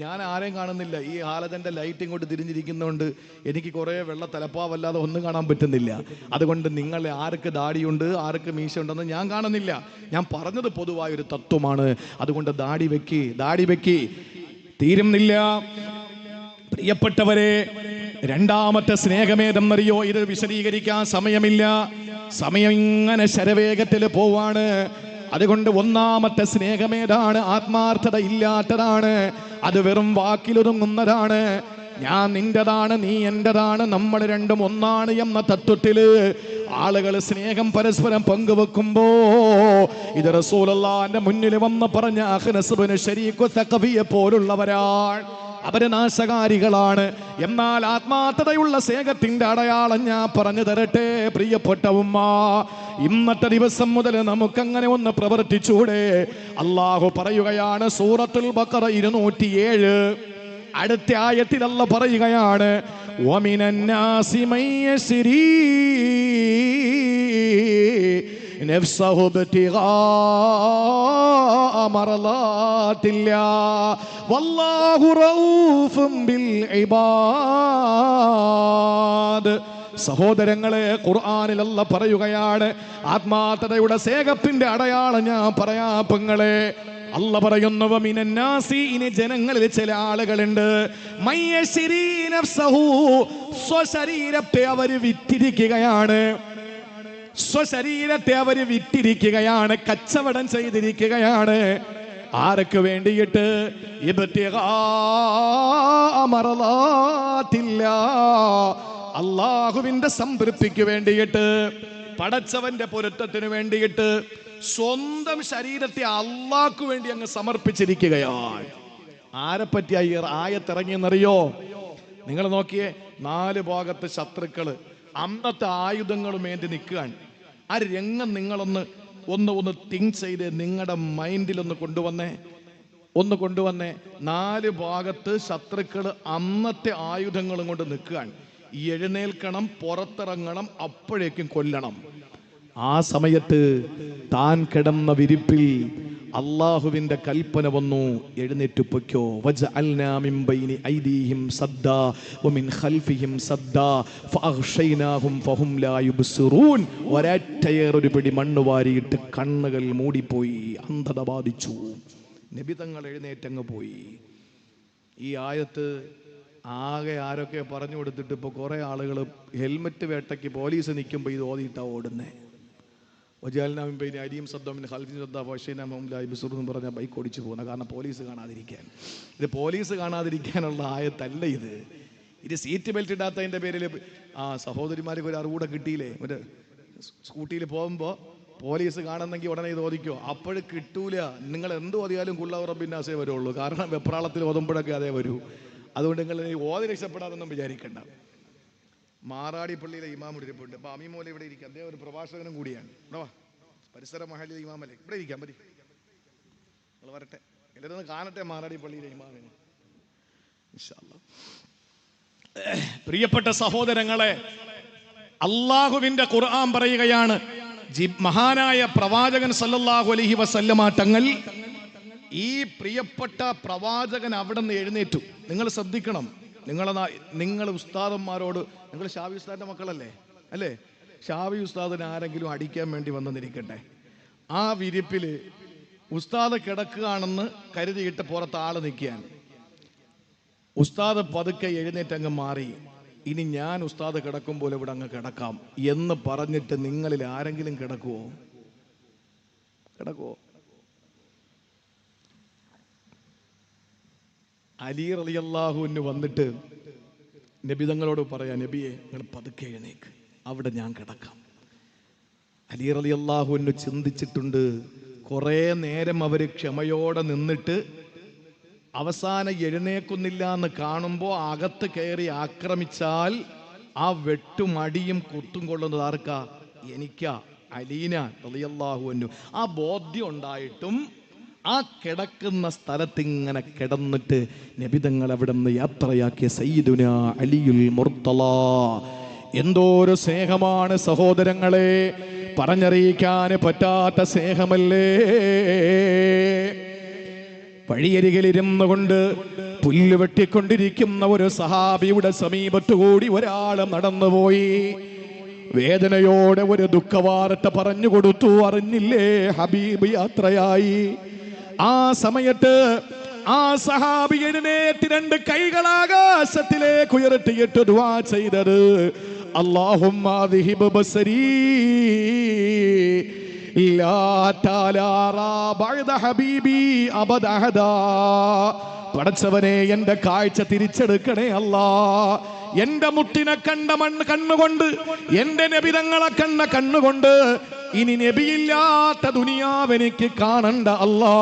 ഞാൻ ആരെയും കാണുന്നില്ല. ഈ ഹാലജന്റെ ലൈറ്റ് ഇങ്ങോട്ട് തിരിഞ്ഞിരിക്കുന്നതുകൊണ്ട് എനിക്ക് കുറേ വെള്ള തലപ്പാവല്ലാതെ ഒന്നും കാണാൻ പറ്റുന്നില്ല. അതുകൊണ്ട് നിങ്ങൾ ആർക്ക് ദാടിയുണ്ട് ആർക്ക് മീശ ഉണ്ടെന്ന് ഞാൻ കാണുന്നില്ല. ഞാൻ പറഞ്ഞത് പൊതുവായൊരു തത്വമാണ്. അതുകൊണ്ട് ദാടി വെക്കി തീരുന്നില്ല. പ്രിയപ്പെട്ടവരെ, രണ്ടാമത്തെ സ്നേഹമേതെന്നറിയോ? ഇത് വിശദീകരിക്കാൻ സമയമില്ല. സമയം ഇങ്ങനെ ശരവേഗത്തിൽ പോവാണ്. അതുകൊണ്ട് ഒന്നാമത്തെ സ്നേഹമേതാണ്? ആത്മാർത്ഥത ഇല്ലാത്തതാണ്. അത് വെറും വാക്കിലൊതുങ്ങുന്നതാണ്. ഞാൻ നിന്റേതാണ്, നീ എന്റേതാണ്, നമ്മൾ രണ്ടും ഒന്നാണ് എന്ന തത്വത്തില് ആളുകൾ സ്നേഹം പരസ്പരം പങ്കുവെക്കുമ്പോ ഇത് റസൂലുള്ളാഹിന്റെ മുന്നിൽ വന്ന് പറഞ്ഞ അഖ്നസ് ഇബ്നു ശരീഖ് സഖഫിയെ പോലുള്ളവരാണ്. അവര് നാശകാരികളാണ്. എന്നാൽ ആത്മാർത്ഥതയുള്ള സ്നേഹത്തിന്റെ അടയാളം ഞാൻ പറഞ്ഞു തരട്ടെ പ്രിയപ്പെട്ട ഉമ്മ. ഇന്നത്തെ ദിവസം മുതൽ നമുക്കങ്ങനെ ഒന്ന് പ്രവർത്തിച്ചൂടെ? അള്ളാഹു പറയുകയാണ്, സൂറത്തുൽ ബഖറ 207 അടുത്ത ആയത്തിൽ അല്ലാഹു പറയുകയാണ്, വമിനൻ നാസി മയ്യശ്രീ നഫ്സഹു ഇബ്തിഗാ മർളാത്തില്ലാഹ് വല്ലാഹു റഊഫും ബിൽ ഇബാദ്. സഹോദരങ്ങളെ, ഖുർആനിൽ അല്ലാഹു പറയുകയാണ്, ആത്മാർത്ഥതയുടെ സ്നേഹത്തിന്റെ അടയാളം ഞാൻ പറയാ പെങ്ങളെ. അല്ലാഹു പറയുന്നു, വമിനൻ നാസി, ഇനി ജനങ്ങളിൽ ചില ആളുകളുണ്ട്, മയ്യശ്രീ നഫ്സഹു, സ്വശരീരത്തെ അവർ വിറ്റിരിക്കുകയാണ്. സ്വശരീരത്തെ അവര് വിറ്റിരിക്കുകയാണ്, കച്ചവടം ചെയ്തിരിക്കുകയാണ്. ആർക്ക് വേണ്ടിയിട്ട്? അള്ളാഹുവിന്റെ സംതൃപ്തിക്ക് വേണ്ടിയിട്ട്, പടച്ചവന്റെ പൊരുത്തത്തിന് വേണ്ടിയിട്ട് സ്വന്തം ശരീരത്തെ അള്ളാഹ്ക്ക് വേണ്ടി അങ്ങ് സമർപ്പിച്ചിരിക്കുകയാണ്. ആരെപ്പറ്റി ആയത്തിറങ്ങിയെന്നറിയോ? നിങ്ങൾ നോക്കിയേ, 4 ഭാഗത്ത് ശത്രുക്കള് അന്നത്തെ ആയുധങ്ങളുമേന്തി നിൽക്കുകയാണ്. ആ രംഗം നിങ്ങളൊന്ന് തിങ്ക് ചെയ്ത് നിങ്ങളുടെ മൈൻഡിലൊന്ന് കൊണ്ടുവന്നേ. 4 ഭാഗത്ത് ശത്രുക്കൾ അന്നത്തെ ആയുധങ്ങളും കൊണ്ട് നിൽക്കുകയാണ്. എഴുന്നേൽക്കണം, പുറത്തിറങ്ങണം, അപ്പോഴേക്കും കൊല്ലണം. ആ സമയത്ത് താൻ കിടന്ന വിരിപ്പിൽ അള്ളാഹുവിന്റെ കൽപ്പന വന്നു, എഴുന്നേറ്റ് പൊയ്ക്കോ. വജഅൽനാ മിൻ ബൈനി ഐദീഹിം സദ്ദാ വമിൻ ഖൽഫിഹിം സദ്ദാ ഫഅഗ്ശൈനാഹും ഫഹും ലാ യുബ്സിറൂൻ. ഒരു പിടി മണ്ണ് വാരിയിട്ട് കണ്ണുകൾ മൂടിപ്പോയി, അന്ധത ബാധിച്ചു. നബി തങ്ങൾ എഴുന്നേറ്റങ്ങ് പോയി. ഈ ആയത്ത് ആകെ ആരൊക്കെ പറഞ്ഞു കൊടുത്തിട്ട് ഇപ്പോൾ കുറേ ആളുകൾ ഹെൽമറ്റ് വേട്ടയ്ക്ക് പോലീസ് നിൽക്കുമ്പോൾ ഇത് ഓതിയിട്ടാണ് ഓടുന്നേ. അരിയും ശബ്ദം എന്ന് പറഞ്ഞാൽ ബൈക്ക് ഓടിച്ചു പോകുന്നത്. കാരണം പോലീസ് കാണാതിരിക്കാൻ. ഇത് പോലീസ് കാണാതിരിക്കാനുള്ള ആയത്തല്ല ഇത്. സീറ്റ് ബെൽറ്റ് ഇടാത്തതിൻ്റെ പേരിൽ സഹോദരിമാർക്ക് ഒരു അറിവൂടെ കിട്ടിയില്ലേ? ഒരു സ്കൂട്ടിയിൽ പോകുമ്പോൾ പോലീസ് കാണുന്നെങ്കിൽ ഉടനെ ഇത് ഓദിക്കോ. അപ്പോഴും കിട്ടൂല. നിങ്ങൾ എന്ത് ഓതിയാലും കുള്ളവർ പിന്നാസേ വരുള്ളൂ. കാരണം വെപ്രാളത്തിൽ ഓതുമ്പോഴൊക്കെ അതേ വരൂ. അതുകൊണ്ട് നിങ്ങൾ ഓതി രക്ഷപ്പെടാതൊന്നും വിചാരിക്കണ്ട. മാറാടി പള്ളിയിലെ ഇമാം ഇരിപ്പുണ്ട്. അപ്പോൾ അമീമോല ഇവിടെ ഇരിക്കുക. അദ്ദേഹം ഒരു പ്രഭാഷകനും കൂടിയാണ്. പരിസര മഹലിലെ ഇമാമല്ലേ, ഇവിടെ ഇരിക്കാൻ പറ്റി. നിങ്ങൾ വരട്ടെ, എല്ലാവരും കാണട്ടെ മാറാടി പള്ളിയിലെ ഇമാമിനെ ഇൻഷാ അല്ലാഹ്. പ്രിയപ്പെട്ട സഹോദരങ്ങളെ, അള്ളാഹുവിന്റെ ഖുർആൻ പറയുകയാണ്, മഹാനായ പ്രവാചകൻ സല്ലല്ലാഹു അലൈഹി വസല്ലമ തങ്ങൾ, ഈ പ്രിയപ്പെട്ട പ്രവാചകൻ അവിടെ നിന്ന് എഴുന്നേറ്റു. നിങ്ങൾ ശ്രദ്ധിക്കണം. നിങ്ങൾ ഉസ്താദന്മാരോട്, നിങ്ങൾ ഷാഫി ഉസ്താദിന്റെ മക്കളല്ലേ അല്ലേ? ഷാവി ഉസ്താദിനെ ആരെങ്കിലും അടിക്കാൻ വേണ്ടി വന്നെന്നിരിക്കട്ടെ, ആ വിരിപ്പിൽ ഉസ്താദ് കിടക്കുകയാണെന്ന് കരുതിയിട്ട് പുറത്ത് ആള് നിൽക്കാൻ, ഉസ്താദ് പതുക്കെ എഴുന്നേറ്റങ്ങ് മാറി, ഇനി ഞാൻ ഉസ്താദ് കിടക്കുമ്പോൾ ഇവിടെ അങ്ങ് കിടക്കാം എന്ന് പറഞ്ഞിട്ട് നിങ്ങളിൽ ആരെങ്കിലും കിടക്കുവോ? അലി റളിയല്ലാഹു അൻഹു വന്നിട്ട് നബി തങ്ങളോട് പറയാ, നബിയെ നിങ്ങൾ പതുക്കെ എഴുന്നേക്ക്, അവിടെ ഞാൻ കിടക്കാം. അലി റളിയല്ലാഹു അൻഹു ചിന്തിച്ചിട്ടുണ്ട്. കുറേ നേരം അവര് ക്ഷമയോടെ നിന്നിട്ട് അവസാനം എഴുന്നേക്കുന്നില്ല എന്ന് കാണുമ്പോൾ അകത്ത് കയറി ആക്രമിച്ചാൽ ആ വെട്ടുമടിയും കുത്തും കൊള്ളുന്നത് ആർക്കാ? എനിക്കാ, അലീന റളിയല്ലാഹു അൻഹു. ആ ബോധ്യം ഉണ്ടായിട്ടും ആ കിടക്കുന്ന സ്ഥലത്ത് ഇങ്ങനെ കിടന്നിട്ട് നബിതങ്ങൾ അവിടെ നിന്ന് യാത്രയാക്കിയ സയ്യിദുന അലിയുൽ മുർത്തള. എന്തോരു സ്നേഹമാണ് സഹോദരങ്ങളെ, പറഞ്ഞറിയിക്കാൻ പറ്റാത്ത സ്നേഹമല്ലേ. വഴിയരികിലിരുന്നു കൊണ്ട് പുല്ല് വെട്ടിക്കൊണ്ടിരിക്കുന്ന ഒരു സഹാബിയുടെ സമീപത്തുകൂടി ഒരാൾ നടന്നുപോയി. വേദനയോടെ ഒരു ദുഃഖവാർത്ത പറഞ്ഞു കൊടുത്തു. അറിഞ്ഞില്ലേ, ഹബീബ് യാത്രയായി. ആ സമയത്ത് ആ സഹാബി എഴുന്നേറ്റ് 2 കൈകൾ ആകാശത്തിലേക്ക് ഉയർത്തിയിട്ട് ദുആ ചെയ്തത്, അല്ലാഹുമ്മ അദ്ഹിബ് ബസരീ ലാ തലാറാ ബഅദ ഹബീബി അബദഹദാ. പടച്ചവനെ, എന്റെ കാഴ്ച തിരിച്ചെടുക്കണേ അല്ലാ. എന്റെ മുട്ടിനെ കണ്ട കണ്ണുകൊണ്ട്, എന്റെ നബിതങ്ങളെ കണ്ട കണ്ണുകൊണ്ട് ഇനി നബിയില്ലാത്ത ദുനിയാവെനിക്ക് കാണണ്ട അല്ലാ.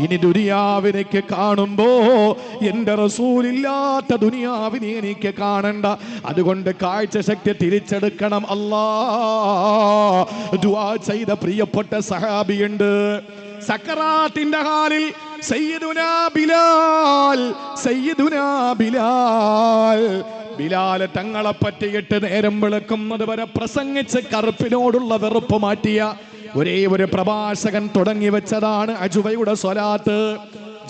ഇനി ദുനിയാവിനെക്ക് കാണുമ്പോ എന്റെ റസൂലില്ലാത്ത ദുനിയാവിനെ എനിക്ക് കാണണ്ട. അതുകൊണ്ട് കാഴ്ച ശക്തി തിരിച്ചെടുക്കണം അല്ലാ. ദുആ ചെയ്ത പ്രിയപ്പെട്ട സഹാബിയുണ്ട്. സക്കറാത്തിന്റെ ഹാലിൽ സയ്യിദുനാ ബിലാൽ തങ്ങളെ പറ്റിയിട്ട് നേരം വെളുക്കുന്നത് വരെ പ്രസംഗിച്ച് കറുപ്പിനോടുള്ള വെറുപ്പ് മാറ്റിയ ഒരേ ഒരു പ്രഭാഷകൻ തുടങ്ങി വെച്ചതാണ് അജുബയുടെ സ്വലാത്ത്.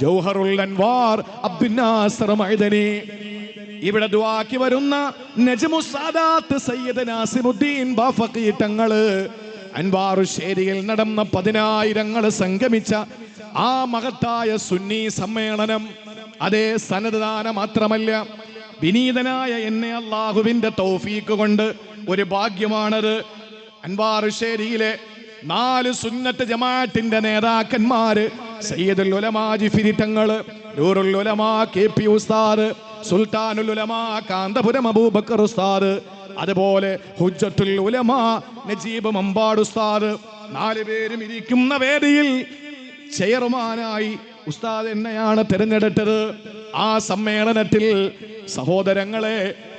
ജൗഹറുൽ അൻവാർ അബ്ദുൽ നാസർ മഅദനി. ഇവിടെ ദുആക്കി വരുന്ന നജ്മുസ് സാദാത്ത് സയ്യിദ് നാസിമുദ്ദീൻ ബാഫഖി തങ്ങള് അൻവാറുശ്ശേരിയിൽ നടന്ന 10,000 സംഗമിച്ച ആ മഹത്തായ സുന്നി സമ്മേളനം, അതേ സനദ്ദാന മാത്രമല്ല, വിനീതനായ എന്നെ അല്ലാഹുവിന്റെ തൗഫീഖ് കൊണ്ട് ഒരു ഭാഗ്യമാണത്. അൻവാറുശ്ശേരിയിലെ 4 സുന്നത്ത് ജമാഅത്തിന്റെ നേതാക്കന്മാര് സയ്യിദുൽ ഉലമാ ജിഫിരി തങ്ങള്, നൂറുൽ ഉലമാ കെ.പി. ഉസ്താദ്, സുൽത്താനുൽ ഉലമാ കാന്തപുരം അബൂബക്കർ ഉസ്താദ്, അതുപോലെ ഹുജ്ജത്തുൽ ഉലമാ നജീബ് മമ്പാട് ഉസ്താദ്, 4 പേരും ഇരിക്കുന്ന വേദിയിൽ ചെയർമാനായി ഉസ്താദ് എന്നെയാണ് തിരഞ്ഞെടുത്തത്. ആ സമ്മേളനത്തിൽ സഹോദരങ്ങളെ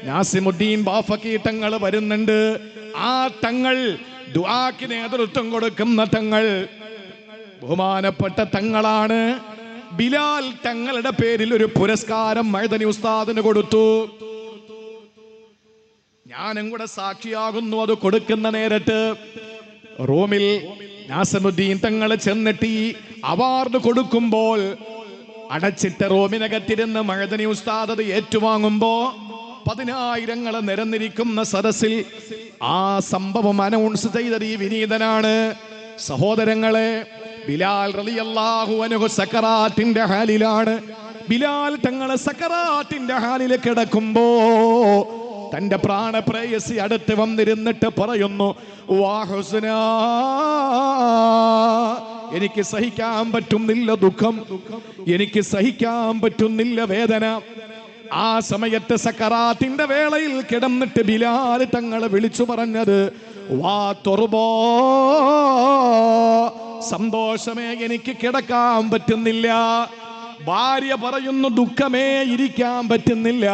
നാസിമുദ്ദീൻ ബാഫഖി തങ്ങൾ വരുന്നുണ്ട്. ആ തങ്ങൾ ദുആക്ക് നേതൃത്വം കൊടുക്കുന്ന തങ്ങൾ ബഹുമാനപ്പെട്ട തങ്ങളാണ്. ബിലാൽ തങ്ങളുടെ പേരിൽ ഒരു പുരസ്കാരം മഅദനി ഉസ്താദിന് കൊടുത്തു. ഞാനും കൂടെ സാക്ഷിയാകുന്നു. അത് കൊടുക്കുന്ന നേരത്ത് റൂമിൽ നാസിമുദ്ദീൻ തങ്ങൾ ചെന്നിട്ട് ഈ അവാർഡ് കൊടുക്കുമ്പോൾ അടച്ചിട്ട റൂമിനകത്തിരുന്ന് മഅദനി ഉസ്താദ് അത് ഏറ്റുവാങ്ങുമ്പോ 10,000 നിരന്നിരിക്കുന്ന സദസ്സിൽ ആ സംഭവം അനൗൺസ് ചെയ്തത് ഈ വിനീതനാണ്. സഹോദരങ്ങളെ, ബിലാൽ റളിയല്ലാഹു അൻഹു സക്കറാത്തിന്റെ ഹാലിലാണ്. ബിലാൽ തങ്ങളെ സക്കറാത്തിന്റെ ഹാലിൽ കിടക്കുമ്പോ തന്റെ പ്രാണപ്രേയസി അടുത്ത് വന്നിരുന്നിട്ട് പറയുന്നു, വാ ഹുസ്നാ, എനിക്ക് സഹിക്കാൻ പറ്റുന്നില്ല ദുഃഖം, എനിക്ക് സഹിക്കാൻ പറ്റുന്നില്ല വേദന. ആ സമയത്ത് സക്കറാത്തിന്റെ വേളയിൽ കിടന്നിട്ട് ബിലാൽ തങ്ങളെ വിളിച്ചു പറഞ്ഞത്, വാ തുർബോ, സന്തോഷമേ എനിക്ക് കിടക്കാൻ പറ്റുന്നില്ല. ഭാര്യ പറയുന്നു ദുഃഖമേ ഇരിക്കാൻ പറ്റുന്നില്ല.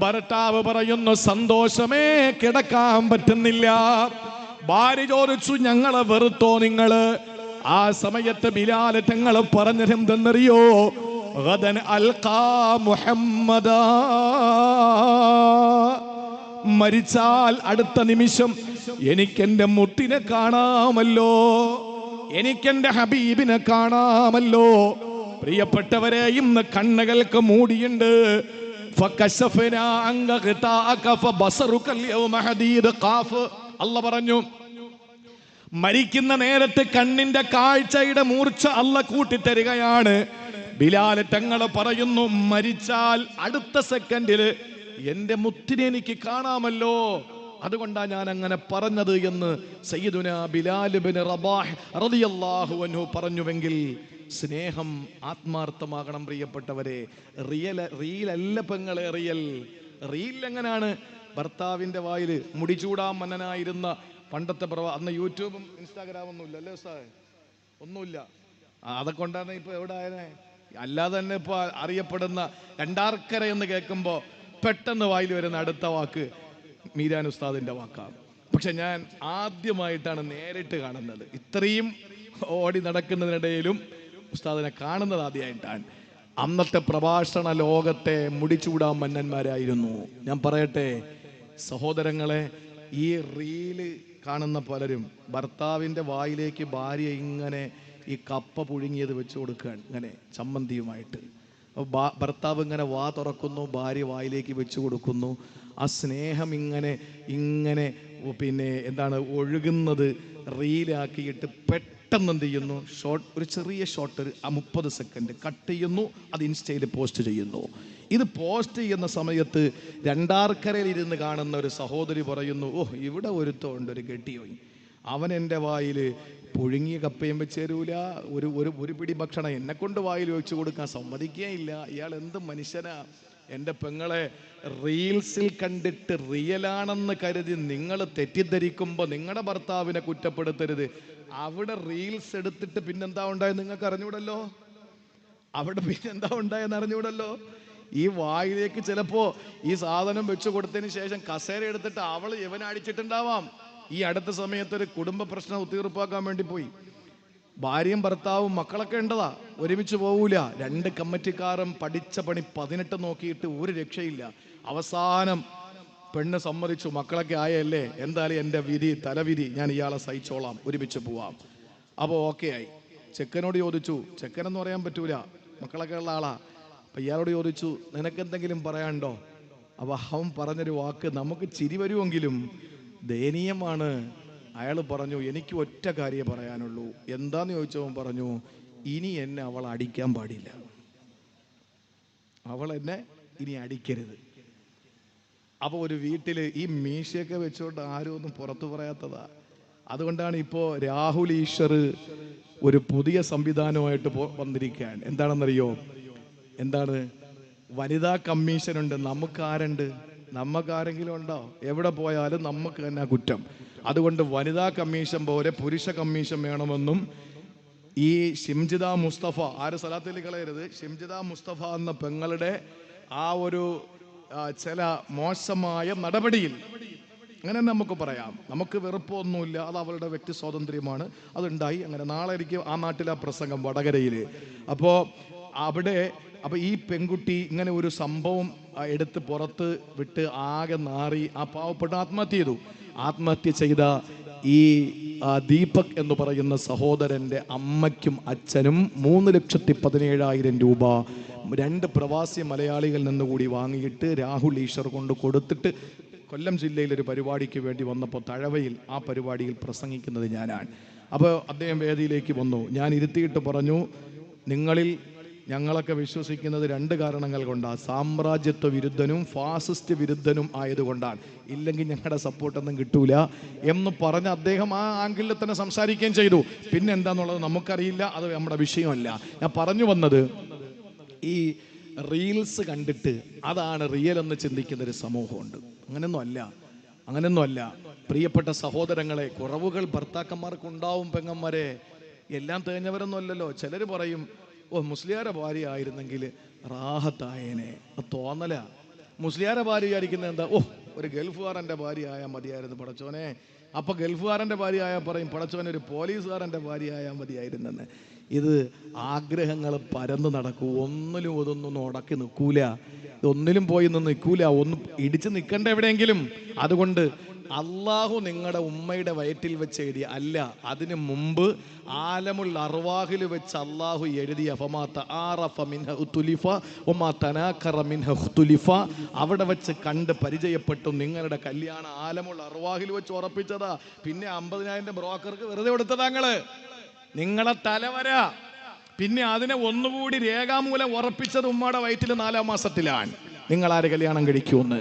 ഭർത്താവ് പറയുന്നു സന്തോഷമേ കിടക്കാൻ പറ്റുന്നില്ല. ഭാര്യ ചോദിച്ചു, ഞങ്ങളെ വെറുത്തോ നിങ്ങള്? ആ സമയത്ത് ബിലാൽ തങ്ങൾ പറഞ്ഞതെന്തെന്നറിയോ? ഗദൻ അൽഖാ മുഹമ്മദാ, മരിച്ചാൽ അടുത്ത നിമിഷം എനിക്കെന്റെ മുത്തിനെ കാണാമല്ലോ, എനിക്കെന്റെ ഹബീബിനെ കാണാമല്ലോ. പ്രിയപ്പെട്ടവരെ, ഇന്ന് കണ്ണുകൾക്ക് മൂടിയുണ്ട്. അല്ല പറഞ്ഞു, മരിക്കുന്ന നേരത്ത് കണ്ണിന്റെ കാഴ്ചയുടെ മൂർച്ച അല്ല കൂട്ടിത്തരികയാണ്. ബിലാൽ തങ്ങൾ പറയുന്നു, മരിച്ചാൽ അടുത്ത സെക്കൻഡില് എന്റെ മുത്തിനെ എനിക്ക് കാണാമല്ലോ, അതുകൊണ്ടാ ഞാൻ അങ്ങനെ പറഞ്ഞത് എന്ന് സയ്യിദുനാ ബിലാൽ ഇബ്നു റബാഹ് റളിയല്ലാഹു അൻഹു പറഞ്ഞുവെങ്കിൽ സ്നേഹം ആത്മാർത്ഥമാകണം പ്രിയപ്പെട്ടവരെ. റീൽ അല്ല പെങ്ങളെ, റീൽ എങ്ങനെയാണ്? ഭർത്താവിന്റെ വായിൽ മുടിചൂടാൻ മന്നനായിരുന്ന പണ്ടത്തെ അന്ന് യൂട്യൂബും ഇൻസ്റ്റാഗ്രാമൊന്നും ഇല്ല അല്ലേ സാറേ, ഒന്നുമില്ല. അതൊക്കെ കൊണ്ടാണ് ഇപ്പൊ എവിടെ ആയനെ. അല്ലാതെ തന്നെ ഇപ്പൊ അറിയപ്പെടുന്ന രണ്ടാർക്കര എന്ന് കേൾക്കുമ്പോ പെട്ടെന്ന് വായിൽ വരുന്ന അടുത്ത വാക്ക് മീരാൻ ഉസ്താദിന്റെ വാക്കാണ്. പക്ഷെ ഞാൻ ആദ്യമായിട്ടാണ് നേരിട്ട് കാണുന്നത്. ഇത്രയും ഓടി നടക്കുന്നതിനിടയിലും ഉസ്താദിനെ കാണുന്നത് ആദ്യമായിട്ടാണ്. അന്നത്തെ പ്രഭാഷണ ലോകത്തെ മുടിച്ചൂടാൻ മന്നന്മാരായിരുന്നു. ഞാൻ പറയട്ടെ സഹോദരങ്ങളെ, ഈ റീല് കാണുന്ന പലരും ഭർത്താവിൻ്റെ വായിലേക്ക് ഭാര്യ ഇങ്ങനെ ഈ കപ്പ പുഴുങ്ങിയത് വെച്ച് കൊടുക്കുകയാണ്, ഇങ്ങനെ ചമ്മന്തിയുമായിട്ട്. ഭർത്താവ് ഇങ്ങനെ വാ തുറക്കുന്നു, ഭാര്യ വായിലേക്ക് വെച്ച് കൊടുക്കുന്നു. ആ സ്നേഹം ഇങ്ങനെ ഇങ്ങനെ പിന്നെ എന്താണ് ഒഴുകുന്നത് റീലാക്കിയിട്ട് പെട്ടെന്ന് എന്ത് ചെയ്യുന്നു, ഒരു ചെറിയ ഷോട്ട്, ആ 30 സെക്കൻഡ് കട്ട് ചെയ്യുന്നു, അത് ഇൻസ്റ്റയിൽ പോസ്റ്റ് ചെയ്യുന്നു. ഇത് പോസ്റ്റ് ചെയ്യുന്ന സമയത്ത് രണ്ടാർക്കരയിൽ ഇരുന്ന് കാണുന്ന ഒരു സഹോദരി പറയുന്നു, ഓ ഇവിടെ ഒരുത്തമുണ്ട്, ഒരു കെട്ടിയോയി, അവൻ എൻ്റെ വായിൽ പുഴുങ്ങിയ കപ്പയും വെച്ച് തരൂല, ഒരു പിടി ഭക്ഷണം എന്നെ കൊണ്ട് വായിൽ വെച്ച് കൊടുക്കാൻ സമ്മതിക്കുകയില്ല. ഇയാൾ എന്ത് മനുഷ്യനാ? എൻ്റെ പെങ്ങളെ, റീൽസിൽ കണ്ടിട്ട് റിയലാണെന്ന് കരുതി നിങ്ങൾ തെറ്റിദ്ധരിക്കുമ്പോൾ നിങ്ങളുടെ ഭർത്താവിനെ കുറ്റപ്പെടുത്തരുത്. അവിടെ റീൽസ് എടുത്തിട്ട് പിന്നെന്താ ഉണ്ടായത് നിങ്ങൾക്ക് അറിഞ്ഞൂടല്ലോ. അവിടെ പിന്നെന്താ ഉണ്ടായെന്ന് അറിഞ്ഞൂടല്ലോ. ഈ വായിലേക്ക് ചിലപ്പോ ഈ സാധനം വെച്ചു കൊടുത്തതിന് ശേഷം കസേര എടുത്തിട്ട് അവൾ ഇവനടിച്ചിട്ടുണ്ടാവാം. ഈ അടുത്ത സമയത്ത് ഒരു കുടുംബ പ്രശ്നം തീർപ്പാക്കാൻ വേണ്ടി പോയി. ഭാര്യയും ഭർത്താവും മക്കളൊക്കെ ഉണ്ടതാ, ഒരുമിച്ച് പോകൂല. 2 കമ്മിറ്റിക്കാരും പഠിച്ച പണി 18 നോക്കിയിട്ട് ഒരു രക്ഷയില്ല. അവസാനം പെണ്ണ് സമ്മതിച്ചു, മക്കളൊക്കെ ആയല്ലേ, എന്തായാലും എൻ്റെ വിധി തലവിധി, ഞാൻ ഇയാളെ സഹിച്ചോളാം, ഒരുമിച്ച് പോവാം. അപ്പോൾ ഓക്കെ ആയി. ചെക്കനോട് ചോദിച്ചു, ചെക്കനെന്ന് പറയാൻ പറ്റൂല, മക്കളൊക്കെ ഉള്ള ആളാ. അപ്പം ഇയാളോട് ചോദിച്ചു, നിനക്കെന്തെങ്കിലും പറയാനുണ്ടോ? അപ്പോൾ അവൻ പറഞ്ഞൊരു വാക്ക് നമുക്ക് ചിരി വരുമെങ്കിലും ദയനീയമാണ്. അയാൾ പറഞ്ഞു, എനിക്ക് ഒറ്റ കാര്യമേ പറയാനുള്ളൂ. എന്താന്ന് ചോദിച്ചവൻ പറഞ്ഞു, ഇനി എന്നെ അവൾ അടിക്കാൻ പാടില്ല, അവൾ എന്നെ ഇനി അടിക്കരുത്. അപ്പോൾ ഒരു വീട്ടിൽ ഈ മീശയൊക്കെ വെച്ചുകൊണ്ട് ആരും ഒന്നും പുറത്തു പറയാത്തതാ. അതുകൊണ്ടാണ് ഇപ്പോൾ രാഹുൽ ഈശ്വർ ഒരു പുതിയ സംവിധാനമായിട്ട് വന്നിരിക്കുകയാണ്. എന്താണെന്നറിയോ? എന്താണ്? വനിതാ കമ്മീഷനുണ്ട്. നമുക്കാരുണ്ട്? നമുക്കാരെങ്കിലും ഉണ്ടോ? എവിടെ പോയാലും നമുക്ക് തന്നെ കുറ്റം. അതുകൊണ്ട് വനിതാ കമ്മീഷൻ പോലെ പുരുഷ കമ്മീഷൻ വേണമെന്നും ഈ ഷിംജിത മുസ്തഫ, ആര് സ്ഥലത്തിൽ കളയരുത്, ഷിംജിത മുസ്തഫ എന്ന പെങ്ങളുടെ ആ ഒരു ചില മോശമായ നടപടിയിൽ അങ്ങനെ നമുക്ക് പറയാം. നമുക്ക് വെറുപ്പൊന്നുമില്ല, അത് അവളുടെ വ്യക്തി സ്വാതന്ത്ര്യമാണ്, അതുണ്ടായി. അങ്ങനെ നാളെ എനിക്ക് ആ നാട്ടിലെ പ്രസംഗം വടകരയിൽ. അപ്പോൾ ഈ പെൺകുട്ടി ഇങ്ങനെ ഒരു സംഭവം എടുത്ത് പുറത്ത് വിട്ട് ആകെ നാറി ആ പാവപ്പെട്ട ആത്മഹത്യ ചെയ്തു. ആത്മഹത്യ ചെയ്ത ഈ ദീപക് എന്ന് പറയുന്ന സഹോദരൻ്റെ അമ്മയ്ക്കും അച്ഛനും 3,17,000 രൂപ 2 പ്രവാസി മലയാളികളിൽ നിന്നുകൂടി വാങ്ങിയിട്ട് രാഹുൽ ഈശ്വർ കൊണ്ട് കൊടുത്തിട്ട് കൊല്ലം ജില്ലയിലൊരു പരിപാടിക്ക് വേണ്ടി വന്നപ്പോൾ തഴവയിൽ ആ പരിപാടിയിൽ പ്രസംഗിക്കുന്നത് ഞാനാണ്. അപ്പോൾ അദ്ദേഹം വേദിയിലേക്ക് വന്നു. ഞാൻ ഇരുത്തിയിട്ട് പറഞ്ഞു, നിങ്ങളിൽ ഞങ്ങളൊക്കെ വിശ്വസിക്കുന്നത് 2 കാരണങ്ങൾ കൊണ്ടാണ്. സാമ്രാജ്യത്വ വിരുദ്ധനും ഫാസിസ്റ്റ് വിരുദ്ധനും ആയതുകൊണ്ടാണ്. ഇല്ലെങ്കിൽ ഞങ്ങളുടെ സപ്പോർട്ടൊന്നും കിട്ടൂല എന്ന് പറഞ്ഞ് അദ്ദേഹം ആ ആംഗിളിൽ തന്നെ സംസാരിക്കുകയും ചെയ്തു. പിന്നെ എന്താന്നുള്ളത് നമുക്കറിയില്ല, അത് നമ്മുടെ വിഷയമല്ല. ഞാൻ പറഞ്ഞു വന്നത്, ഈ റീൽസ് കണ്ടിട്ട് അതാണ് റിയൽ എന്ന് ചിന്തിക്കുന്നൊരു സമൂഹമുണ്ട്. അങ്ങനെയൊന്നും അല്ല പ്രിയപ്പെട്ട സഹോദരങ്ങളെ. കുറവുകൾ ഭർത്താക്കന്മാർക്ക് ഉണ്ടാവും പെങ്ങന്മാരെ, എല്ലാം തേഞ്ഞവരൊന്നും അല്ലല്ലോ. ചിലർ പറയും, ഓ മുസ്ലിയാരെ ഭാര്യ ആയിരുന്നെങ്കിൽ റാഹത്തായേനെ. തോന്നല. മുസ്ലിയാരെ ഭാര്യ വിചാരിക്കുന്നത് എന്താ? ഓ ഒരു ഗൾഫുകാരൻ്റെ ഭാര്യ ആയാൽ മതിയായിരുന്നു പടച്ചോനെ. അപ്പൊ ഗൾഫുകാരൻ്റെ ഭാര്യ ആയാൽ പറയും, പടച്ചോനെ ഒരു പോലീസുകാരൻ്റെ ഭാര്യ ആയാൽ മതിയായിരുന്നെന്ന്. ഇത് ആഗ്രഹങ്ങൾ പരന്ന് നടക്കൂ. ഇതൊന്നും ഉടക്കി നിൽക്കൂല, ഇതൊന്നിലും പോയി നിന്ന് നിൽക്കൂല, ഒന്ന് ഇടിച്ച് നിൽക്കണ്ട എവിടെയെങ്കിലും. അതുകൊണ്ട് അള്ളാഹു നിങ്ങളുടെ ഉമ്മയുടെ വയറ്റിൽ വെച്ച് എഴുതിയ അല്ല, അതിനു മുമ്പ് ആലമുൽ അർവാഹിൽ വെച്ച് അള്ളാഹു എഴുതിയ അവിടെ വെച്ച് കണ്ട് പരിചയപ്പെട്ടു. നിങ്ങളുടെ കല്യാണം ആലമുൽ അർവാഹിൽ വെച്ച് ഉറപ്പിച്ചതാ. പിന്നെ 50,000 ബ്രോക്കർക്ക് വെറുതെ കൊടുത്തതാ നിങ്ങളെ തലവര. പിന്നെ അതിനെ ഒന്നുകൂടി രേഖാമൂലം ഉറപ്പിച്ചത് ഉമ്മയുടെ വയറ്റിൽ 4-ാം മാസത്തിലാണ് നിങ്ങൾ ആര് കല്യാണം കഴിക്കുമെന്ന്.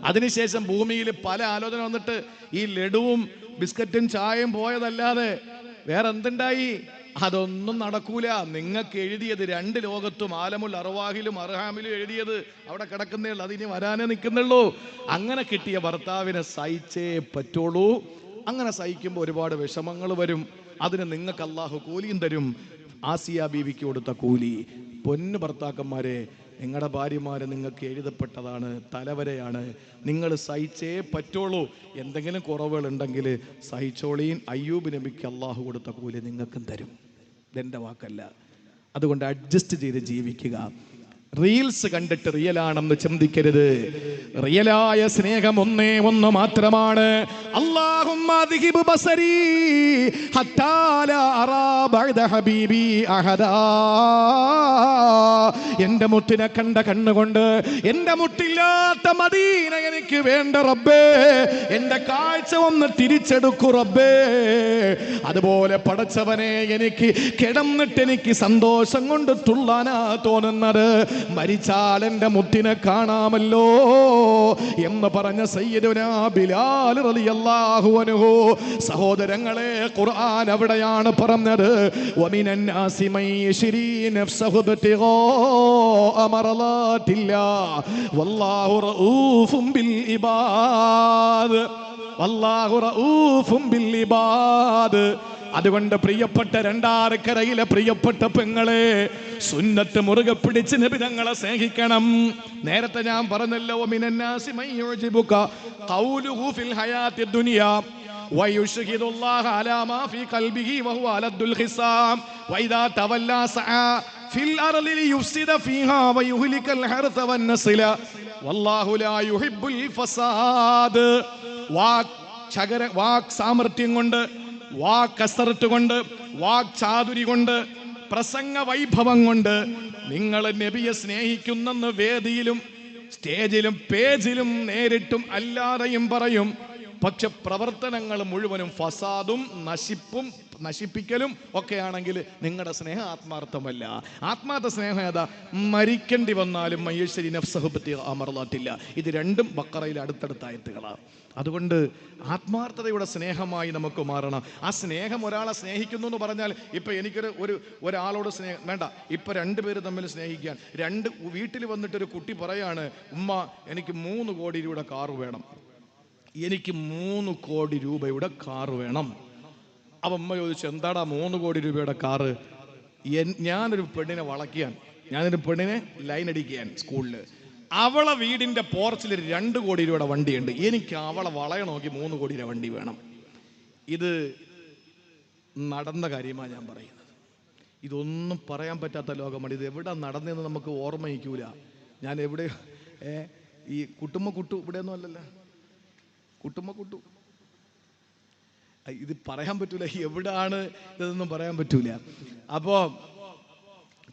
അതിനുശേഷം ഭൂമിയിൽ പല ആലോചന വന്നിട്ട് ഈ ലഡുവും ബിസ്ക്കറ്റും ചായയും പോയതല്ലാതെ വേറെ എന്തുണ്ടായി? അതൊന്നും നടക്കൂല. നിങ്ങൾക്ക് എഴുതിയത് 2 ലോകത്തും ആലമുൽ അർവാഹിലും അർഹാമിലും എഴുതിയത് അവിടെ കിടക്കുന്നേ ഉള്ളൂ. അതിനി വരാനേ നിൽക്കുന്നുള്ളൂ. അങ്ങനെ കിട്ടിയ ഭർത്താവിനെ സഹിച്ചേ പറ്റുള്ളൂ. അങ്ങനെ സഹിക്കുമ്പോൾ ഒരുപാട് വിഷമങ്ങൾ വരും. അതിന് നിങ്ങൾക്ക് അള്ളാഹു കൂലിയും തരും. ആസിയ ബീവിക്ക് കൊടുത്ത കൂലി. പൊന്നു ഭർത്താക്കന്മാരെ, നിങ്ങളുടെ ഭാര്യമാരെ നിങ്ങൾക്ക് എഴുതപ്പെട്ടതാണ്, തലവരെയാണ്. നിങ്ങൾ സഹിച്ചേ പറ്റുള്ളൂ. എന്തെങ്കിലും കുറവുകളുണ്ടെങ്കിൽ സഹിച്ചോളീൻ. അയ്യൂബ് നബിക്ക് അള്ളാഹു കൊടുത്ത കൂലി നിങ്ങൾക്കും തരും. ഇതെൻ്റെ വാക്കല്ല. അതുകൊണ്ട് അഡ്ജസ്റ്റ് ചെയ്ത് ജീവിക്കുക. റീൽസ് കണ്ടിട്ട് റിയലാണെന്ന് ചിന്തിക്കരുത്. റിയലായ സ്നേഹം ഒന്നേ ഒന്ന് മാത്രമാണ്. അല്ലാഹുമ്മ അദ്ഹിബ് ബസരി ഹത്താ ലാ അറാ ബഅദ ഹബീബി അഹദാ. എൻ്റെ മുട്ടിനെ കണ്ട കണ്ണുകൊണ്ട് എൻ്റെ മുട്ടില്ലാത്ത മദീന എനിക്ക് വേണ്ട റബ്ബേ. എൻ്റെ കാഴ്ച ഒന്ന് തിരിച്ചെടുക്കൂ റബ്ബേ. അതുപോലെ പടച്ചവനെ, എനിക്ക് കിടന്നിട്ട് എനിക്ക് സന്തോഷം കൊണ്ട് തുള്ളാനാ തോന്നുന്നത്. മരിച്ചാൽ എൻ്റെ മുത്തിനെ കാണാമല്ലോ എന്ന് പറഞ്ഞ സയ്യിദുനാ ബിലാൽ റളിയല്ലാഹു അൻഹു. സഹോദരങ്ങളെ, ഖുർആൻ അവിടെയാണ് പറഞ്ഞത്, വമിനൻ നാസി മൻ യശ്രീ നഫ്സഹു ബിതിഗാ മർളാത്തില്ലാഹ് വല്ലാഹു റഊഫും ബിൽ ഇബാദ്. വല്ലാഹു റഊഫും ബിൽ ഇബാദ്. അതുകൊണ്ട് പ്രിയപ്പെട്ട രണ്ടാരക്കരയിലെ പ്രിയപ്പെട്ട പെങ്ങളെ, സുന്നത്ത് മുറുകെ പിടിച്ച് നബി തങ്ങളെ സ്നേഹിക്കണം. നേരത്തെ ഞാൻ പറഞ്ഞല്ലോ, മിനന്നാസി മൻ യുജിബുക ഖൗലുഹു ഫിൽ ഹയാത്തി ദുനിയാ വയുശ്ഹിദുല്ലാഹ അലാ മാ ഫീ ഖൽബിഹി വഹുവ അലദ്ദുൽ ഖിസാം വഇദാ തവല്ലാ സആ ഫിൽ അർളി ലിയുഫ്സിദ ഫീഹാ വയുഹ്ലികൽ ഹർസ വന്നസ്ല വല്ലാഹു ലാ യുഹിബ്ബുൽ ഫസാദ്. വാക് സാമർത്ഥ്യം കൊണ്ട്, വാക്കസർത്ത് കൊണ്ട്, വാക്ചാതുരി കൊണ്ട്, പ്രസംഗ വൈഭവം കൊണ്ട് നിങ്ങൾ നബിയെ സ്നേഹിക്കുന്നെന്ന് വേദിയിലും സ്റ്റേജിലും പേജിലും നേരിട്ടും അല്ലാതെയും പറയും. പക്ഷെ പ്രവർത്തനങ്ങൾ മുഴുവനും ഫസാദും നശിപ്പിക്കലും ഒക്കെ ആണെങ്കിൽ നിങ്ങളുടെ സ്നേഹം ആത്മാർത്ഥമല്ല. ആത്മാർത്ഥ സ്നേഹം ഏതാ? മരിക്കേണ്ടി വന്നാലും മയ്യശ്ശേരി നഫ്സഹുബത്തി അമർലാറ്റില്ല. ഇത് രണ്ടും ബക്കറയിൽ അടുത്തടുത്ത ആയത്തുകളാണ്. അതുകൊണ്ട് ആത്മാർത്ഥതയുടെ സ്നേഹമായി നമുക്ക് മാറണം. ആ സ്നേഹം ഒരാളെ സ്നേഹിക്കുന്നു എന്ന് പറഞ്ഞാൽ, ഇപ്പം എനിക്കൊരു ഒരാളോട് സ്നേഹം വേണ്ട, ഇപ്പം 2 പേര് തമ്മിൽ സ്നേഹിക്കാൻ, വീട്ടിൽ വന്നിട്ടൊരു കുട്ടി പറയാണ്, ഉമ്മ എനിക്ക് 3 കോടി രൂപയുടെ കാറ് വേണം, എനിക്ക് 3 കോടി രൂപയുടെ കാറ് വേണം. അപ്പം അമ്മ ചോദിച്ചു, എന്താടാ 3 കോടി രൂപയുടെ കാറ്? ഞാനൊരു പെണ്ണിനെ വളയ്ക്കാൻ, ഞാനൊരു പെണ്ണിനെ ലൈൻ അടിക്കാൻ സ്കൂളിൽ, അവളെ വീടിൻ്റെ പോർച്ചിൽ 2 കോടി രൂപയുടെ വണ്ടിയുണ്ട്, എനിക്ക് അവളെ വളയണമെങ്കിൽ 3 കോടി രൂപ വണ്ടി വേണം. ഇത് നടന്ന കാര്യമാണ് ഞാൻ പറയുന്നത്. ഇതൊന്നും പറയാൻ പറ്റാത്ത ലോകമാണ്. ഇത് എവിടെ നടന്നതെന്ന് നമുക്ക് ഓർമ്മയിക്കൂല. ഞാൻ എവിടെ ഈ കുട്ടുമ്മ ഇവിടെയൊന്നും അല്ലല്ലോ, കുട്ടു ഇത് പറയാൻ പറ്റൂല. എവിടാണ് ഇതൊന്നും പറയാൻ പറ്റൂല. അപ്പോൾ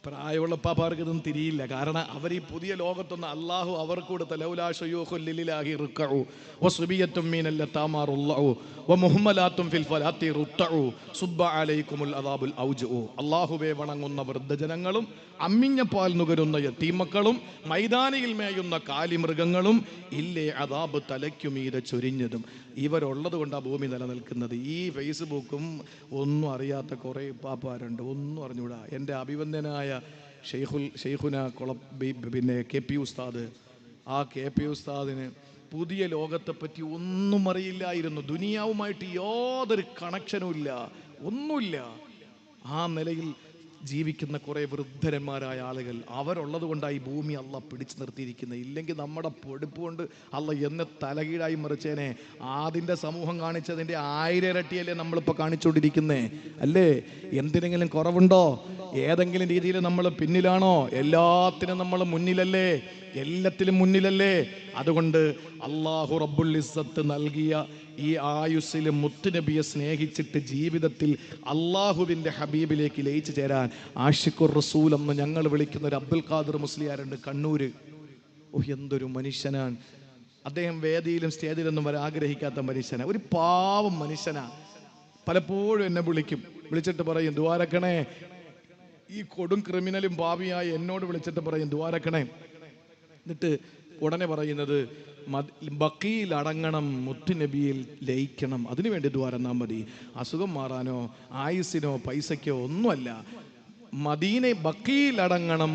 പ്രായമുള്ള പാപ്പാർക്ക് ഇതൊന്നും തിരിയില്ല. കാരണം അവർ ഈ പുതിയ ലോകത്തൊന്ന് അള്ളാഹു അവർക്ക് കൊടുത്ത ലൗലാ ശയൂഖുൽ ലില്ലാഹി റുക്കഉ വസുബിയത്തും മീനൽ തമാറുല്ലാഹു വമുഹമ്മലാത്തും ഫിൽ ഫലാത്തി റുത്തഉ സുബ്ബ അലൈക്കുമുൽ അദാബുൽ ഔജഉ. അല്ലാഹുവേ വണങ്ങുന്ന വൃദ്ധജനങ്ങളും അമ്മിഞ്ഞ പാൽ നുകരുന്ന യതീമക്കളും മൈതാനിയിൽ മേയുന്ന കാലിമൃഗങ്ങളും ഇല്ലേ അദാബ് തലയ്ക്കുമീതെ ചൊരിഞ്ഞതും. ഇവരുള്ളത് കൊണ്ടാണ് ഭൂമി നിലനിൽക്കുന്നത്. ഈ ഫേസ്ബുക്കും ഒന്നും അറിയാത്ത കുറേ പാപ്പാരുണ്ട്, ഒന്നും അറിഞ്ഞൂടാ. എൻ്റെ അഭിവന്ദനായ ഷെയ്ഖുന പിന്നെ KP ഉസ്താദ്, ആ KP ഉസ്താദിന് പുതിയ ലോകത്തെപ്പറ്റി ഒന്നും അറിയില്ലായിരുന്നു. ദുനിയാവുമായിട്ട് യാതൊരു കണക്ഷനും ഇല്ല, ഒന്നുമില്ല. ആ നിലയിൽ ജീവിക്കുന്ന കുറേ വൃദ്ധരന്മാരായ ആളുകൾ, അവരുള്ളത് കൊണ്ടാണ് ഈ ഭൂമി അള്ള പിടിച്ചു നിർത്തിയിരിക്കുന്നത്. ഇല്ലെങ്കിൽ നമ്മുടെ പൊടുപ്പ് കൊണ്ട് അള്ള എന്നെ തലകീഴായി മറിച്ചേനെ. ആദിൻ്റെ സമൂഹം കാണിച്ചതിൻ്റെ 1000 ഇരട്ടിയല്ലേ നമ്മളിപ്പോൾ കാണിച്ചുകൊണ്ടിരിക്കുന്നേ, അല്ലേ? എന്തിനെങ്കിലും കുറവുണ്ടോ? ഏതെങ്കിലും രീതിയിൽ നമ്മൾ പിന്നിലാണോ? എല്ലാത്തിനും നമ്മൾ മുന്നിലല്ലേ? എല്ലാത്തിലും മുന്നിലല്ലേ? അതുകൊണ്ട് അല്ലാഹു റബ്ബുൽ ഇസ്സത്ത് നൽകിയ ഈ ആയുസ്സിൽ മുത്തുനബിയെ സ്നേഹിച്ചിട്ട് ജീവിതത്തിൽ അള്ളാഹുവിൻ്റെ ഹബീബിലേക്ക് ലയിച്ചു ചേരാൻ ആഷിഖുർ റസൂൽ എന്ന് ഞങ്ങൾ വിളിക്കുന്ന ഒരു അബ്ദുൽ ഖാദർ മുസ്ലിയാരുണ്ട്, കണ്ണൂര്. എന്തൊരു മനുഷ്യനാണ് അദ്ദേഹം! വേദിയിലും സ്റ്റേജിലൊന്നും വരെ ആഗ്രഹിക്കാത്ത മനുഷ്യനാണ്, ഒരു പാവം മനുഷ്യനാണ്. പലപ്പോഴും എന്നെ വിളിച്ചിട്ട് പറയും ദ്വാരക്കണേ. ഈ കൊടും ക്രിമിനലും പാപിയായ എന്നോട് വിളിച്ചിട്ട് പറയും ദ്വാരക്കണേ. എന്നിട്ട് ഉടനെ പറയുന്നത് ബഖീൽ അടങ്ങണം, മുത്തുനബിയിൽ ലയിക്കണം, അതിനുവേണ്ടി ദ്വാരന്നാ മതി. അസുഖം മാറാനോ ആയുസ്സിനോ പൈസയ്ക്കോ ഒന്നുമല്ല. മദീനെ ബഖീൽ അടങ്ങണം,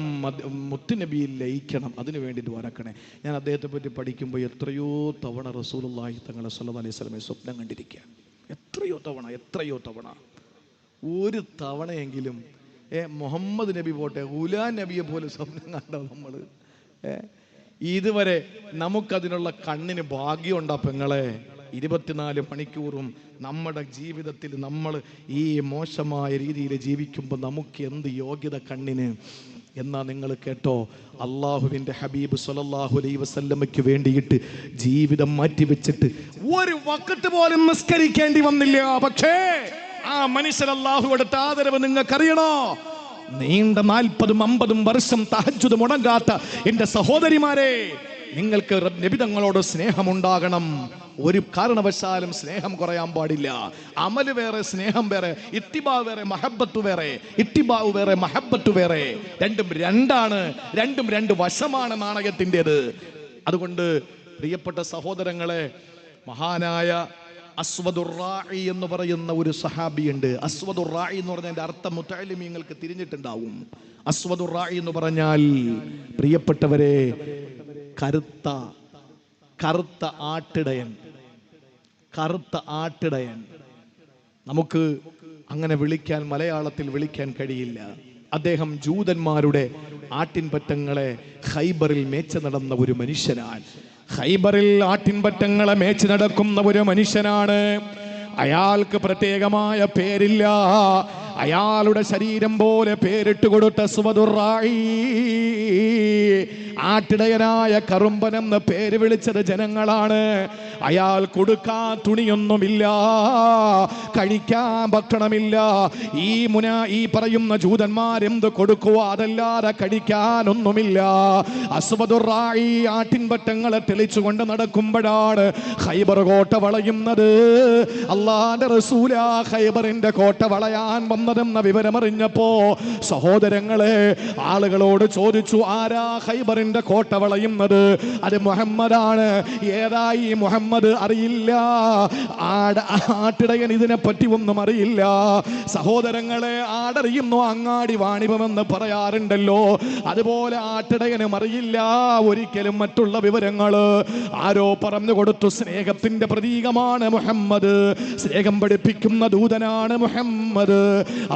മുത്തുനബിയിൽ ലയിക്കണം, അതിനു വേണ്ടി ദ്വാരക്കണേ. ഞാൻ അദ്ദേഹത്തെ പറ്റി പഠിക്കുമ്പോൾ എത്രയോ തവണ റസൂലുള്ളാഹി തങ്ങളെ സ്വല്ലല്ലാഹു അലൈഹി വസല്ലമയെ സ്വപ്നം കണ്ടിരിക്കുക. എത്രയോ തവണ. ഒരു തവണയെങ്കിലും മുഹമ്മദ് നബി പോട്ടെ, ഗുലാം നബിയെ പോലെ സ്വപ്നം കണ്ടോ നമ്മൾ? ഇതുവരെ നമുക്കതിനുള്ള കണ്ണിന് ഭാഗ്യമുണ്ടാ പെങ്ങളെ? 24 മണിക്കൂറും നമ്മുടെ ജീവിതത്തിൽ നമ്മൾ ഈ മോശമായ രീതിയിൽ ജീവിക്കുമ്പോൾ നമുക്ക് എന്ത് യോഗ്യത കണ്ണിന്? എന്നാ നിങ്ങൾ കേട്ടോ, അള്ളാഹുവിൻ്റെ ഹബീബ് സ്വല്ലല്ലാഹു അലൈഹി വസല്ലമയ്ക്ക് വേണ്ടിയിട്ട് ജീവിതം മാറ്റിവെച്ചിട്ട് ഒരു വഖത്ത് പോലും നിസ്കരിക്കേണ്ടി വന്നില്ല. പക്ഷേ ആ മനുഷ്യൻ അള്ളാഹുവോടുത്ത ആദരവ് നിങ്ങൾക്കറിയണോ? നീണ്ട 40-50 വർഷം തഹജ്ജുദ് മുടങ്ങാത്ത എൻ്റെ സഹോദരിമാരെ, നിങ്ങൾക്ക് നബി തങ്ങളോട് സ്നേഹമുണ്ടാകണം. ഒരു കാരണവശാലും സ്നേഹം കുറയാൻ പാടില്ല. അമല് വേറെ, സ്നേഹം വേറെ. ഇത്തിബാ വേറെ, മഹബ്ബത്ത് വേറെ. ഇത്തിബാവ് വേറെ, മഹബ്ബത്ത് വേറെ. രണ്ടും രണ്ടാണ്, രണ്ടും രണ്ട് വശമാണ് നാണയത്തിൻ്റെത്. അതുകൊണ്ട് പ്രിയപ്പെട്ട സഹോദരങ്ങളെ, മഹാനായ അസ്വദുർ റാഇ എന്ന് പറയുന്ന ഒരു സഹാബിയുണ്ട്. അസ്വദുർ റാഇ എന്ന് പറഞ്ഞതിന്റെ അർത്ഥം മുത്തഅല്ലിമീങ്ങൾക്ക് തിരിഞ്ഞിട്ടുണ്ടാവും. അസ്വദുർ റാഇ എന്ന് പറഞ്ഞാൽ പ്രിയപ്പെട്ടവരെ, കറുത്ത ആട്ടിടയൻ. നമുക്ക് അങ്ങനെ മലയാളത്തിൽ വിളിക്കാൻ കഴിയില്ല. അദ്ദേഹം ജൂതന്മാരുടെ ആട്ടിൻപറ്റങ്ങളെ ഖൈബറിൽ മേച്ച് നടന്ന ഒരു മനുഷ്യനാണ്. ഖൈബറിൽ ആട്ടിൻപറ്റങ്ങളെ മേച്ച് നടക്കുന്ന ഒരു മനുഷ്യനാണ്. അയാൾക്ക് പ്രത്യേകമായ പേരില്ല. അയാളുടെ ശരീരം പോലെ പേരിട്ട് കൊടുത്ത അസ്വദുർ റാഇ, ആട്ടിടയനായ കറുമ്പൻ എന്ന് പേര് വിളിച്ചത് ജനങ്ങളാണ്. അയാൾ കൊടുക്കാൻ തുണിയൊന്നുമില്ല, കഴിക്കാൻ ഭക്ഷണമില്ല. ഈ പറയുന്ന ജൂതന്മാരെന്ത് കൊടുക്കുക, അതല്ലാതെ കഴിക്കാനൊന്നുമില്ല. അസ്വദുർ റാഇ ആട്ടിൻപറ്റങ്ങളെ തെളിച്ചുകൊണ്ട് നടക്കുമ്പോഴാണ് ഖൈബർ കോട്ട വളയുന്നത്. അല്ലാഹുവിന്റെ റസൂലാ ഖൈബറിന്റെ കോട്ട വളയാൻ വന്നതെന്ന വിവരമറിഞ്ഞപ്പോ സഹോദരങ്ങളെ, ആളുകളോട് ചോദിച്ചു, ആരാ ഖൈബറിന്റെ കോട്ട വളയുന്നത്? അത് മുഹമ്മദാണ്. ഏതായി മുഹമ്മദ്? അറിയില്ല. ആട്ടിടയൻ ഇതിനെ പറ്റി ഒന്നും അറിയില്ല. സഹോദരങ്ങളെ, ആടറിയുന്നു അങ്ങാടി വാണിഭമെന്ന് പറയാറുണ്ടല്ലോ, അതുപോലെ ആട്ടിടയനും അറിയില്ല ഒരിക്കലും മറ്റുള്ള വിവരങ്ങൾ. ആരോ പറഞ്ഞു കൊടുത്തു, സ്നേഹത്തിന്റെ പ്രതീകമാണ് മുഹമ്മദ്, സ്നേഹം പഠിപ്പിക്കുന്ന ദൂതനാണ് മുഹമ്മദ്,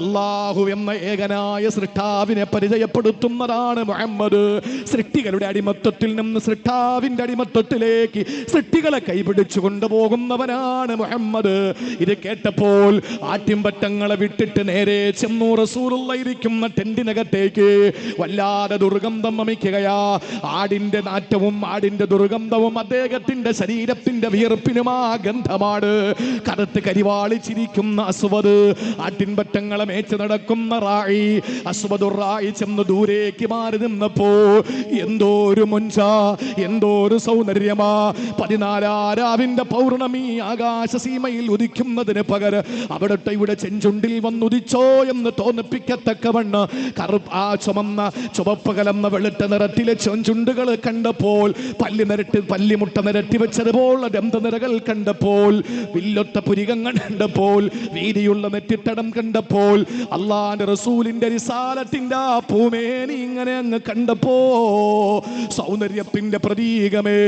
അല്ലാഹു എന്ന ഏകനായ സൃഷ്ടാവിനെ പരിചയപ്പെടുത്തുന്നതാണ് മുഹമ്മദ്. സൃഷ്ടികളുടെ അടിമത്വത്തിൽ നിന്ന് സൃഷ്ടാവിന്റെ അടിമത്വത്തിലേക്ക് സൃഷ്ടികളെ കൈപിടിച്ചു കൊണ്ടുപോകുന്നവനാണ് മുഹമ്മദ്. ഇത് കേട്ടപ്പോൾ ആട്ടിൻപറ്റങ്ങളെ വിട്ടിട്ട് നേരെ ചെന്നു റസൂലുള്ള ഇരിക്കുന്ന ടെന്റിനകത്തേക്ക്. വല്ലാതെ ദുർഗന്ധം വമിക്കുകയാ. ആടിന്റെ നാറ്റവും ആടിന്റെ ദുർഗന്ധവും അദ്ദേഹത്തിന്റെ ശരീരത്തിന്റെ വിയർപ്പിനുമാ ഗന്ധമാണ്. കറുത്ത് കരിവാളിച്ചിരിക്കുന്ന അസ്വദ്, ആട്ടിൻപറ്റങ്ങളെ മേച്ച് നടക്കുന്ന റാഇ. അസ്വദുർ റാഇ ചെന്ന് ദൂരേക്ക് മാറി നിന്നപ്പോ എന്തോ ഒരു മൊഞ്ച, എന്തോ ഒരു സൗന്ദര്യമാ. 14 പൗർണമി ആകാശസീമയിൽ ഉദിക്കുന്നതിന് പകരം അവിടുത്തെ ഇവിടെ ചെഞ്ചുണ്ടിൽ വന്നുദിച്ചോ എന്ന് തോന്നിപ്പിക്കത്തക്കവണ്ണം ആ ചുവപ്പ് കലർന്ന വെളുത്ത നിറത്തിലെ ചെഞ്ചുണ്ടുകൾ കണ്ടപ്പോൾ, പല്ലിമുട്ട നിരട്ടി വെച്ചതുപോലെ ദന്തനിരകൾ കണ്ടപ്പോൾ, വില്ലൊത്ത പുരികങ്ങൾ കണ്ടപ്പോൾ, വീതിയുള്ള നെറ്റിത്തടം കണ്ടപ്പോൾ, അല്ലാഹുവിന്റെ റസൂലിന്റെ റിസാലത്തിന്റെ ആ പൂമേനി ഇങ്ങനെ അങ്ങ് കണ്ടപ്പോ, സൗന്ദര്യത്തിന്റെ പ്രതീകമേ,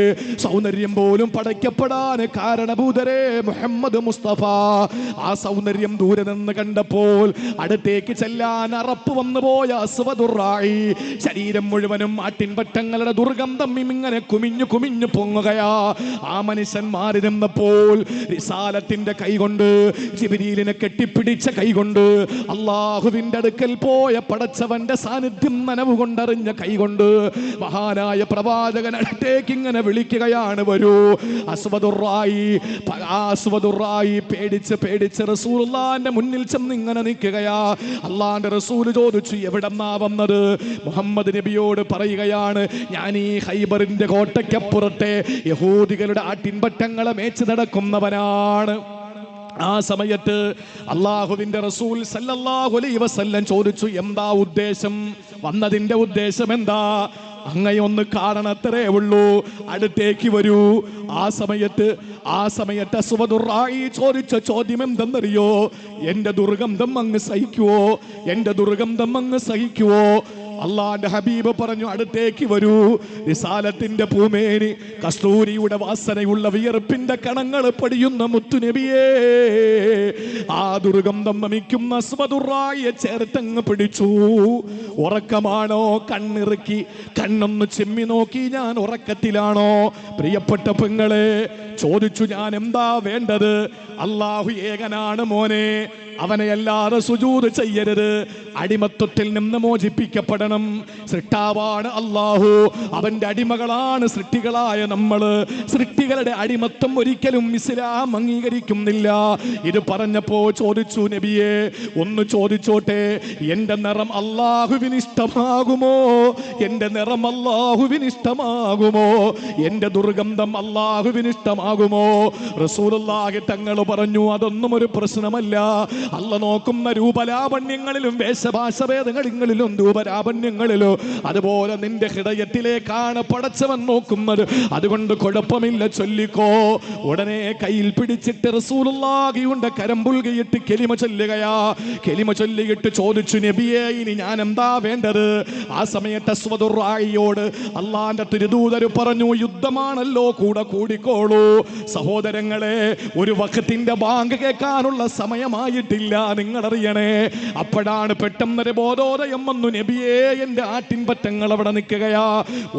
സൗന്ദര്യം പോലും പടയ്ക്കപ്പെടാൻ കാരണഭൂതരേ മുഹമ്മദ് മുസ്തഫ. ആ സൗന്ദര്യം ദൂരെ നിന്ന് കണ്ടപ്പോൾ അടുത്തേക്ക് ചെല്ലാൻ അറപ്പ് വന്നു പോയ അസ്വദുർ റാഇ, ശരീരം മുഴുവനും ആട്ടിൻപറ്റങ്ങളുടെ ദുർഗന്ധം ഇങ്ങനെ കുമിഞ്ഞു പൊങ്ങുകയാ. ആ മനുഷ്യൻ മാറി നിന്നപ്പോൾ റിസാലത്തിന്റെ കൈകൊണ്ട്, ജിബ്രീലിനെ കെട്ടിപ്പിടിച്ച കൈകൊണ്ട്, അള്ളാഹുവിന്റെ അടുക്കൽ പോയ പടച്ചവന്റെ സാന്നിധ്യം നനവ് കൊണ്ടറിഞ്ഞ കൈകൊണ്ട്, മഹാനായ പ്രവാചകൻ അടുത്തേക്ക് ഇങ്ങനെ വിളിക്കുകയാണ്, വരൂ. അസ്വദുറായി പേടിച്ച് റസൂലുള്ളാഹിന്റെ മുന്നിൽ ചെന്ന് ഇങ്ങനെ നിൽക്കുകയാ. അള്ളാന്റെ റസൂല് ചോദിച്ചു, എവിടെന്നാ വന്നത്? മുഹമ്മദ് നബിയോട് പറയുകയാണ്, ഞാൻ ഈ ഖൈബറിന്റെ കോട്ടയ്ക്കപ്പുറത്തെ യഹൂദികളുടെ ആട്ടിൻപറ്റങ്ങളെ മേച്ച് നടക്കുന്നവനാണ്. ആ സമയത്ത് അല്ലാഹുവിന്റെ റസൂൽ സല്ലല്ലാഹു അലൈഹി വസല്ലം ചോദിച്ചു, എന്താ ഉദ്ദേശം? വന്നതിന്റെ ഉദ്ദേശം എന്താ? അങ്ങയൊന്ന് കാണണത്രേ ഉള്ളൂ, അടുത്തേക്ക് വരൂ. ആ സമയത്ത് അസ്വദുറായി ചോദിച്ച ചോദ്യം എന്തെന്നറിയോ? എന്റെ ദുർഗന്ധം അങ്ങ് സഹിക്കുവോ? അള്ളാന്റെ ഹബീബ് പറഞ്ഞു, അടുത്തേക്ക് വരൂ. റിസാലത്തിന്റെ പൂമേനി, കസ്തൂരിയുടെ വാസനയുള്ള വിയർപ്പിന്റെ കണങ്ങൾ പടിയുന്ന മുത്തുനബിയേ, ആ ദുർഗന്ധം നമിക്കുന്ന അസ്വദുറായിയെ ചേർത്തങ്ങ് പിടിച്ചു. ഉറക്കമാണോ? കണ്ണിറുക്കി കണ്ണൊന്ന് ചെമ്മി നോക്കി, ഞാൻ ഉറക്കത്തിലാണോ? പ്രിയപ്പെട്ട പെങ്ങളെ ചോദിച്ചു, ഞാൻ എന്താ വേണ്ടത്? അല്ലാഹു ഏകനാണ് മോനെ, അവനെയല്ലാതെ സുജൂദ് ചെയ്യരുത്. അടിമത്വത്തിൽ നിന്ന് മോചിപ്പിക്കപ്പെടണം. സൃഷ്ടാവാണ് അല്ലാഹു, അവന്റെ അടിമകളാണ് സൃഷ്ടികളായ നമ്മള്. സൃഷ്ടികളുടെ അടിമത്വം ഒരിക്കലും ഇസ്ലാം അംഗീകരിക്കുന്നില്ല. ഇത് പറഞ്ഞപ്പോ ചോദിച്ചു, നബിയെ ഒന്ന് ചോദിച്ചോട്ടെ, എന്റെ നിറം അല്ലാഹുവിന് ഇഷ്ടമാകുമോ? എന്റെ നിറം അല്ലാഹുവിന് ഇഷ്ടമാകുമോ? എന്റെ ദുർഗന്ധം അല്ലാഹുവിന് ഇഷ്ടമാകുമോ? റസൂലുള്ളാഹി തങ്ങൾ പറഞ്ഞു, അതൊന്നും ഒരു പ്രശ്നമല്ല. അല്ല നോക്കുന്ന രൂപലാവണ്യങ്ങളിലും വേഷഭാഷഭേദങ്ങളിലും രൂപലാവണ്യങ്ങളിലോ അതുപോലെ നിന്റെ ഹൃദയത്തിലേക്കാണ് പടച്ചവൻ നോക്കുന്നത്. അതുകൊണ്ട് കുഴപ്പമില്ല, ചൊല്ലിക്കോ. ഉടനെ കയ്യിൽ പിടിച്ചിട്ട് റസൂലുള്ളാഹിയുടെ കരം പുൽകിയിട്ട് കെലിമ ചൊല്ലിയിട്ട് ചോദിച്ചു, നബിയെ ഇനി ഞാൻ എന്താ വേണ്ടത്? ആ സമയത്ത് അസ്വദുറായിയോട് അള്ളാന്റെ തിരുദൂതർ പറഞ്ഞു, യുദ്ധമാണല്ലോ, കൂടിക്കോളൂ. സഹോദരങ്ങളെ, ഒരു വഖത്തിന്റെ ബാങ്ക് കേൾക്കാനുള്ള സമയമായിട്ടില്ല, നിങ്ങളറിയണേ. അപ്പോഴാണ് പെട്ടെന്നൊരു ബോധോദയം വന്നു, നബിയേ എന്റെ ആട്ടിൻപറ്റങ്ങൾ അവിടെ നിൽക്കുകയാ,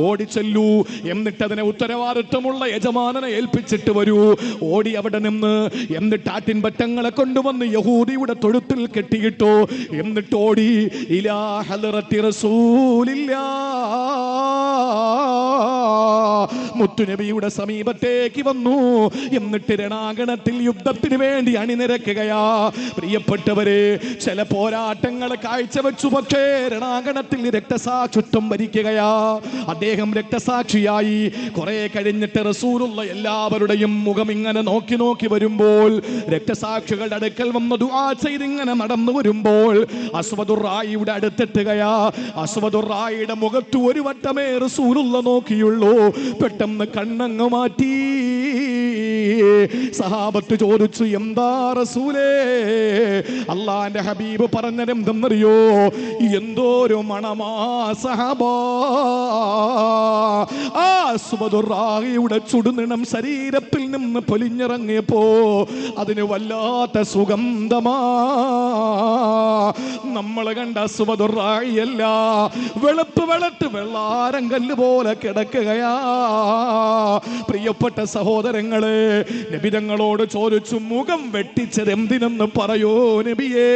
ഓടിച്ചെല്ലൂ. എന്നിട്ട് അതിനെ ഉത്തരവാദിത്വമുള്ള യജമാനനെ ഏൽപ്പിച്ചിട്ട് വരൂ. ഓടി അവിടെ നിന്ന് എന്നിട്ട് ആട്ടിൻപറ്റങ്ങളെ കൊണ്ടുവന്ന് യഹൂദിയുടെ തൊഴുത്തിൽ കെട്ടിയിട്ടു. എന്നിട്ട് ഓടി ഇലാ ഹളറത്തി റസൂലില്ലാ, മുത്തുനബിയുടെ സമീപത്തേക്ക് വന്നു. എന്നിട്ട് രണാങ്കണത്തിൽ യുദ്ധത്തിന് വേണ്ടി അണിനിരക്കുകയാ. പ്രിയപ്പെട്ടവരെ, ചില പോരാട്ടങ്ങൾ കാഴ്ചവെച്ചു, പക്ഷേ രണാങ്കണത്തിൽ രക്തസാക്ഷിത്വം വരിക്കുകയാ. അദ്ദേഹം രക്തസാക്ഷിയായി. കുറെ കഴിഞ്ഞിട്ട് റസൂലുള്ള എല്ലാവരുടെയും മുഖം ഇങ്ങനെ നോക്കി വരുമ്പോൾ, രക്തസാക്ഷികളുടെ അടുക്കൽ വന്ന് ദുആ ചെയ്ത് ഇങ്ങനെ നടന്നു വരുമ്പോൾ അസ്വദുറായിയുടെ അടുത്തെത്തുകയാ. അസ്വദുറായിയുടെ മുഖത്ത് ഒരു വട്ടമേ റസൂലുള്ള നോക്കിയുള്ളൂ. പെട്ടെന്ന് കണ്ണങ്ങ് മാറ്റി. സഹാബത്ത് ചോദിച്ചു, എന്താ റസൂലേ? അള്ളാന്റെ ഹബീബ് പറഞ്ഞതെന്തെന്നറിയോ? എന്തോരു മണമാ സഹാബാ. ആ അസ്വദുറായിയുടെ ചുടുനിണം ശരീരത്തിൽ നിന്ന് പൊലിഞ്ഞിറങ്ങിയപ്പോ അതിന് വല്ലാത്ത സുഗന്ധമാ. നമ്മൾ കണ്ട അസ്വദുറായിയല്ല, വെളുപ്പ് വെള്ളാരം കല്ല് പോലെ കിടക്കുകയാ. പ്രിയപ്പെട്ട സഹോദരങ്ങളെ, നബി തങ്ങളോട് ചോദിച്ചു, മുഖം വെട്ടിച്ചത് എന്തിനെന്ന് പറയൂ നബിയേ.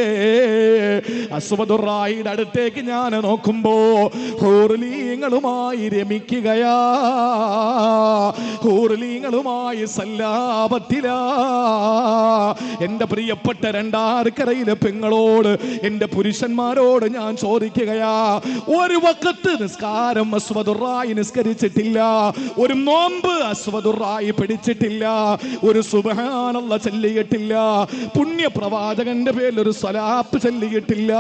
അസ്വദുറായിയുടെ അടുത്തേക്ക് ഞാൻ നോക്കുമ്പോ ഹൂർലീങ്ങളുമായി രമിക്കുകയാ, ഹൂർലീങ്ങളുമായി സല്ലാപത്തിലാ. എന്റെ പ്രിയപ്പെട്ട രണ്ടാർക്കരയിലെ പെങ്ങളോട്, എന്റെ പുരുഷന്മാരോട് ഞാൻ ചോദിക്കുകയാ, ഒരു വഖത്ത് നിസ്കാരം അസ്വദുറായി നിസ്കരിച്ചിട്ടില്ല, ഒരു നോമ്പ് അസ്വദുറായി പിടിച്ചിട്ടില്ല, ഒരു സുബ്ഹാനല്ലാഹ് ചൊല്ലിയിട്ടില്ല, പുണ്യ പ്രവാചകന്റെ പേരിൽ ഒരു സ്വലാത്ത് ചൊല്ലിയിട്ടില്ല,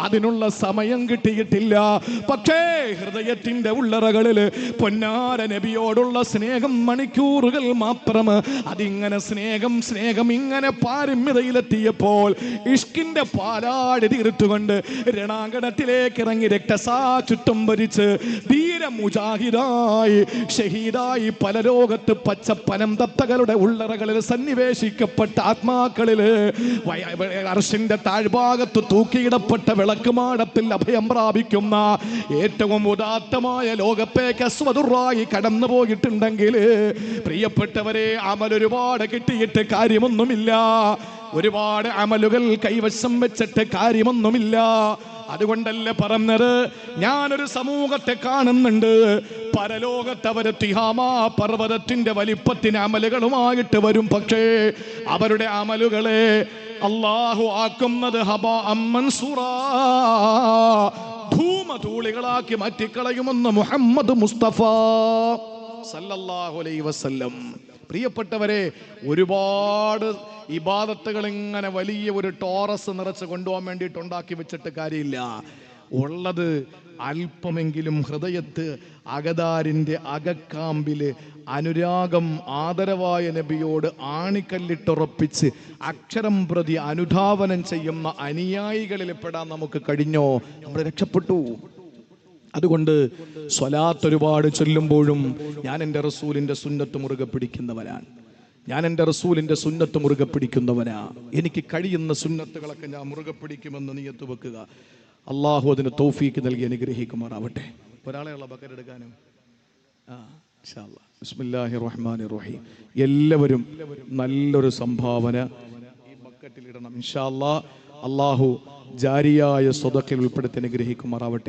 അതിനുള്ള സമയം കിട്ടിയിട്ടില്ല. പക്ഷേ ഹൃദയത്തിന്റെ ഉള്ളറകളിൽ പൊന്നാര നബിയോടുള്ള സ്നേഹം മണിക്കൂറുകൾ മാത്രം. അതിങ്ങനെ സ്നേഹം ഇങ്ങനെ പാരമ്യതയിലെത്തിയപ്പോൾ ഇഷ്കിന്റെ പാലാടി തീർത്തുകൊണ്ട് രണാങ്കണത്തിലേക്ക് ഇറങ്ങി രക്തസാക്ഷിത്വം ഭരിച്ച് ധീര മുജാഹിദായി ഷഹീദായി പല ലോകത്ത് പച്ചപ്പനം തത്തകളുടെ ഉള്ളറകളിൽ സന്നിവേശിക്കപ്പെട്ട ആത്മാക്കളിൽ അർശിന്റെ താഴ്ഭാഗത്ത് തൂക്കിയിടപ്പെട്ട വിളക്കുമാടത്തിൽ അഭയം പ്രാപിക്കുന്ന ഏറ്റവും ഉദാത്തമായ ലോകത്തേക്ക് അസ്വദുറായി കടന്നു പോയിട്ടുണ്ടെങ്കിൽ പ്രിയപ്പെട്ടവരെ, അമൽ ഒരുപാട് കിട്ടിയിട്ട് കാര്യമൊന്നുമില്ല, ഒരുപാട് അമലുകൾ കൈവശം വെച്ചിട്ട് കാര്യമൊന്നുമില്ല. അതുകൊണ്ടല്ലേ പറഞ്ഞത്, ഞാനൊരു സമൂഹത്തെ കാണുന്നുണ്ട്, പരലോകത്ത് അവര് തിഹാമാ പർവ്വതത്തിന്റെ വലിപ്പത്തിന് അമലുകളുമായിട്ട് വരും. പക്ഷേ അവരുടെ അമലുകളെ അല്ലാഹു ആക്കുന്നത് ഹബാഅം മൻസൂറാ, ധൂമധൂളികളാക്കി മാറ്റിക്കളയുമെന്ന് മുഹമ്മദ് മുസ്തഫ സല്ലല്ലാഹു അലൈഹി വസല്ലം. പ്രിയപ്പെട്ടവരെ, ഒരുപാട് ഇബാദത്തുകൾ ഇങ്ങനെ വലിയ ഒരു ടോറസ് നിറച്ച് കൊണ്ടുപോകാൻ വേണ്ടിയിട്ട് ഉണ്ടാക്കി വെച്ചിട്ട് കാര്യമില്ല. ഉള്ളത് അല്പമെങ്കിലും ഹൃദയത്ത് അകതാരിൻ്റെ അകക്കാമ്പില് അനുരാഗം ആദരവായ നബിയോട് ആണിക്കല്ലിട്ടുറപ്പിച്ച് അക്ഷരം പ്രതി അനുധാവനം ചെയ്യുന്ന അനുയായികളിൽ പെടാൻ നമുക്ക് കഴിഞ്ഞോ, നമ്മൾ രക്ഷപ്പെട്ടു. അതുകൊണ്ട് സ്വലാത്ത് ഒരുപാട് ചൊല്ലുമ്പോഴും ഞാൻ എൻ്റെ റസൂലിൻ്റെ സുന്നത്ത് മുറുകെ പിടിക്കുന്നവനാണ്. ഞാൻ എൻ്റെ റസൂലിൻ്റെ സുന്നത്ത് മുറുകെ പിടിക്കുന്നവനാ. എനിക്ക് കഴിയുന്ന സുന്നത്തുകളൊക്കെ ഞാൻ മുറുകെ പിടിക്കുമെന്ന് നിയത്ത് വെക്കുക. അള്ളാഹു അതിന് തൗഫീക്ക് നൽകി അനുഗ്രഹിക്കുമാറാവട്ടെ. ഒരാളെയുള്ള ബക്കരെടുക്കാനും ഇൻഷാ അല്ലാഹ്. ബിസ്മില്ലാഹിർ റഹ്മാനിർ റഹീം. എല്ലാവരും നല്ലൊരു സംഭാവന ഈ ബക്കറ്റിൽ ഇടണം ഇൻഷാ അല്ലാഹ്. അള്ളാഹു ജാരിയായ സ്വതക്കിൽ ഉൾപ്പെടുത്തി അനുഗ്രഹിക്കുമാറാവട്ടെ.